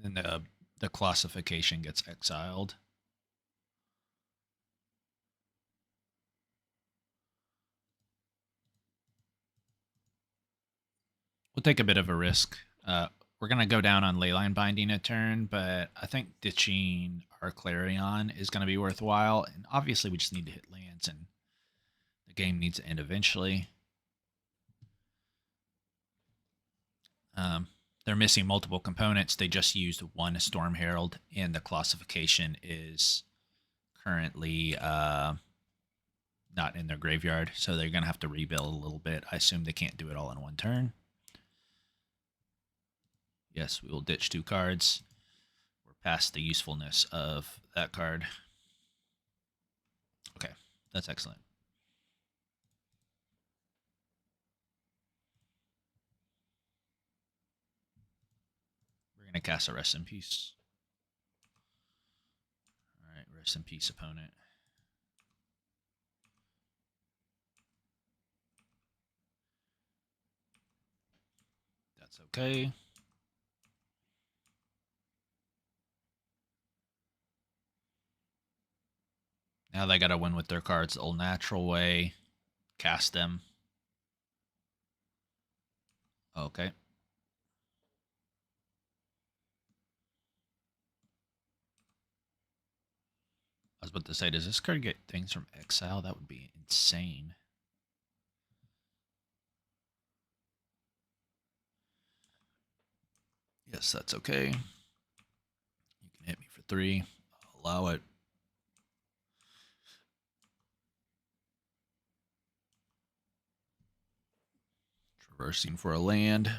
And then the classification gets exiled. We'll take a bit of a risk. We're going to go down on Leyline Binding a turn, but I think ditching our Clarion is going to be worthwhile. And obviously, we just need to hit lands, and the game needs to end eventually. They're missing multiple components. They just used one Storm Herald, and the classification is currently not in their graveyard, so they're going to have to rebuild a little bit. I assume they can't do it all in one turn. Yes, we will ditch 2 cards. We're past the usefulness of that card. Okay, that's excellent. We're going to cast a Rest in Peace. All right, Rest in Peace, opponent. That's okay. Now they got to win with their cards the old natural way. Cast them. Okay. I was about to say, does this card get things from exile? That would be insane. Guess that's okay. You can hit me for 3. I'll allow it. Traversing for a land.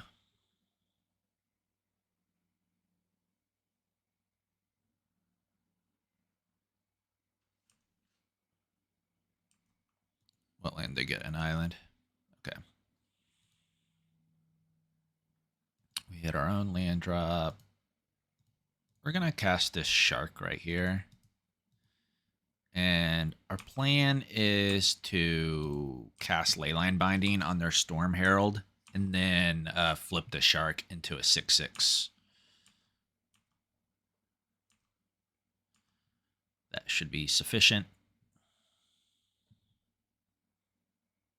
What land they get? An island. Okay. We hit our own land drop. We're going to cast this shark right here. And our plan is to cast Leyline Binding on their Storm Herald and then flip the shark into a 6/6. That should be sufficient.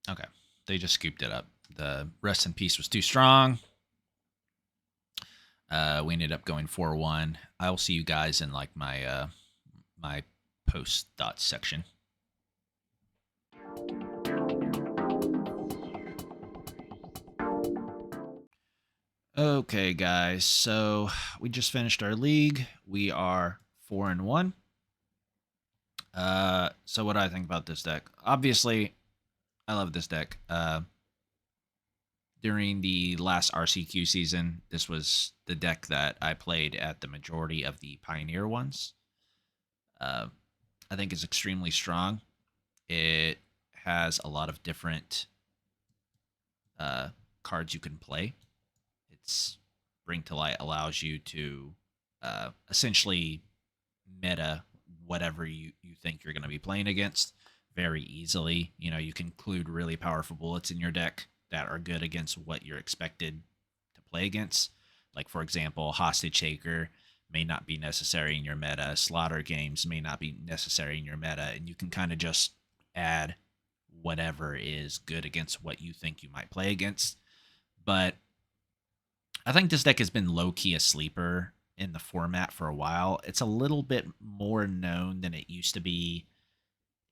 Okay, they just scooped it up. The Rest in Peace was too strong. We ended up going 4-1. I will see you guys in like my my post thoughts section. Okay, guys. So we just finished our league. We are 4-1. So what do I think about this deck? Obviously, I love this deck. During the last RCQ season, this was the deck that I played at the majority of the Pioneer ones. I think it's extremely strong. It has a lot of different cards you can play. Its Bring to Light allows you to essentially meta whatever you think you're going to be playing against very easily. You know, you can include really powerful bullets in your deck that are good against what you're expected to play against. Like, for example, Hostage Taker may not be necessary in your meta. Slaughter Games may not be necessary in your meta. And you can kind of just add whatever is good against what you think you might play against. But I think this deck has been low-key a sleeper in the format for a while. It's a little bit more known than it used to be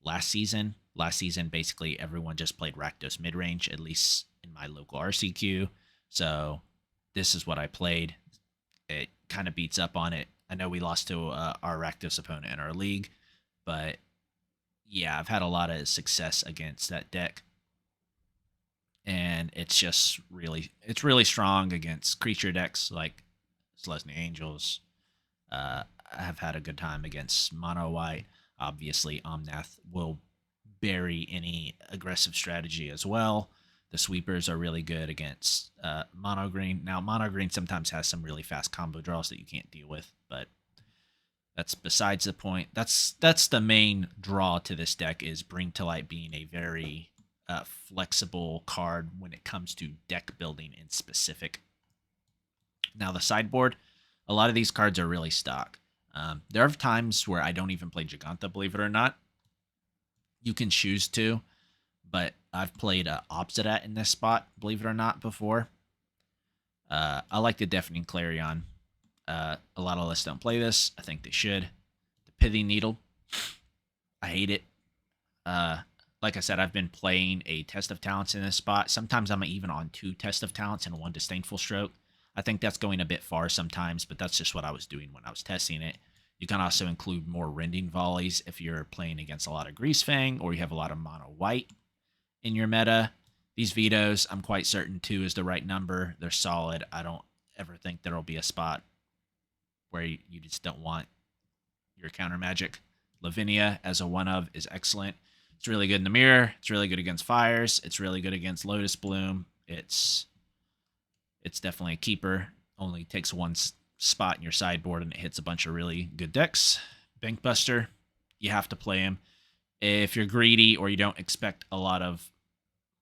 last season. Last season, basically, everyone just played Rakdos midrange, at least in my local RCQ. So this is what I played. It kind of beats up on it. I know we lost to our Rakdos opponent in our league, but yeah, I've had a lot of success against that deck. And it's just really strong against creature decks like Selesnya Angels. I have had a good time against Mono White. Obviously, Omnath will bury any aggressive strategy as well. The sweepers are really good against Mono Green. Now, Mono Green sometimes has some really fast combo draws that you can't deal with, but that's besides the point. That's the main draw to this deck, is Bring to Light being a very flexible card when it comes to deck building in specific. Now, the sideboard, a lot of these cards are really stock. There are times where I don't even play Jegantha, believe it or not. You can choose to, but I've played Obsidian in this spot, believe it or not, before. I like the Deafening Clarion. A lot of us don't play this. I think they should. The Pithing Needle, I hate it. Like I said, I've been playing a Test of Talents in this spot. Sometimes I'm even on 2 Test of Talents and 1 Disdainful Stroke. I think that's going a bit far sometimes, but that's just what I was doing when I was testing it. You can also include more Rending Volleys if you're playing against a lot of Greasefang or you have a lot of Mono White in your meta. These vetoes, I'm quite certain 2 is the right number. They're solid. I don't ever think there will be a spot where you just don't want your counter magic. Lavinia as a 1-of is excellent. It's really good in the mirror. It's really good against fires. It's really good against Lotus Bloom. It's definitely a keeper. Only takes 1 spot in your sideboard and it hits a bunch of really good decks. Bankbuster, you have to play him. If you're greedy or you don't expect a lot of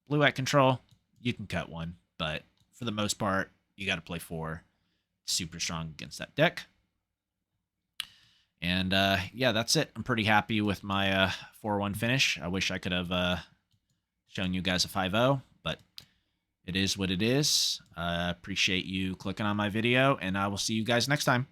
blue-white control, you can cut 1. But for the most part, you got to play 4. Super strong against that deck. And yeah, that's it. I'm pretty happy with my 4-1 finish. I wish I could have shown you guys a 5-0, but it is what it is. I appreciate you clicking on my video, and I will see you guys next time.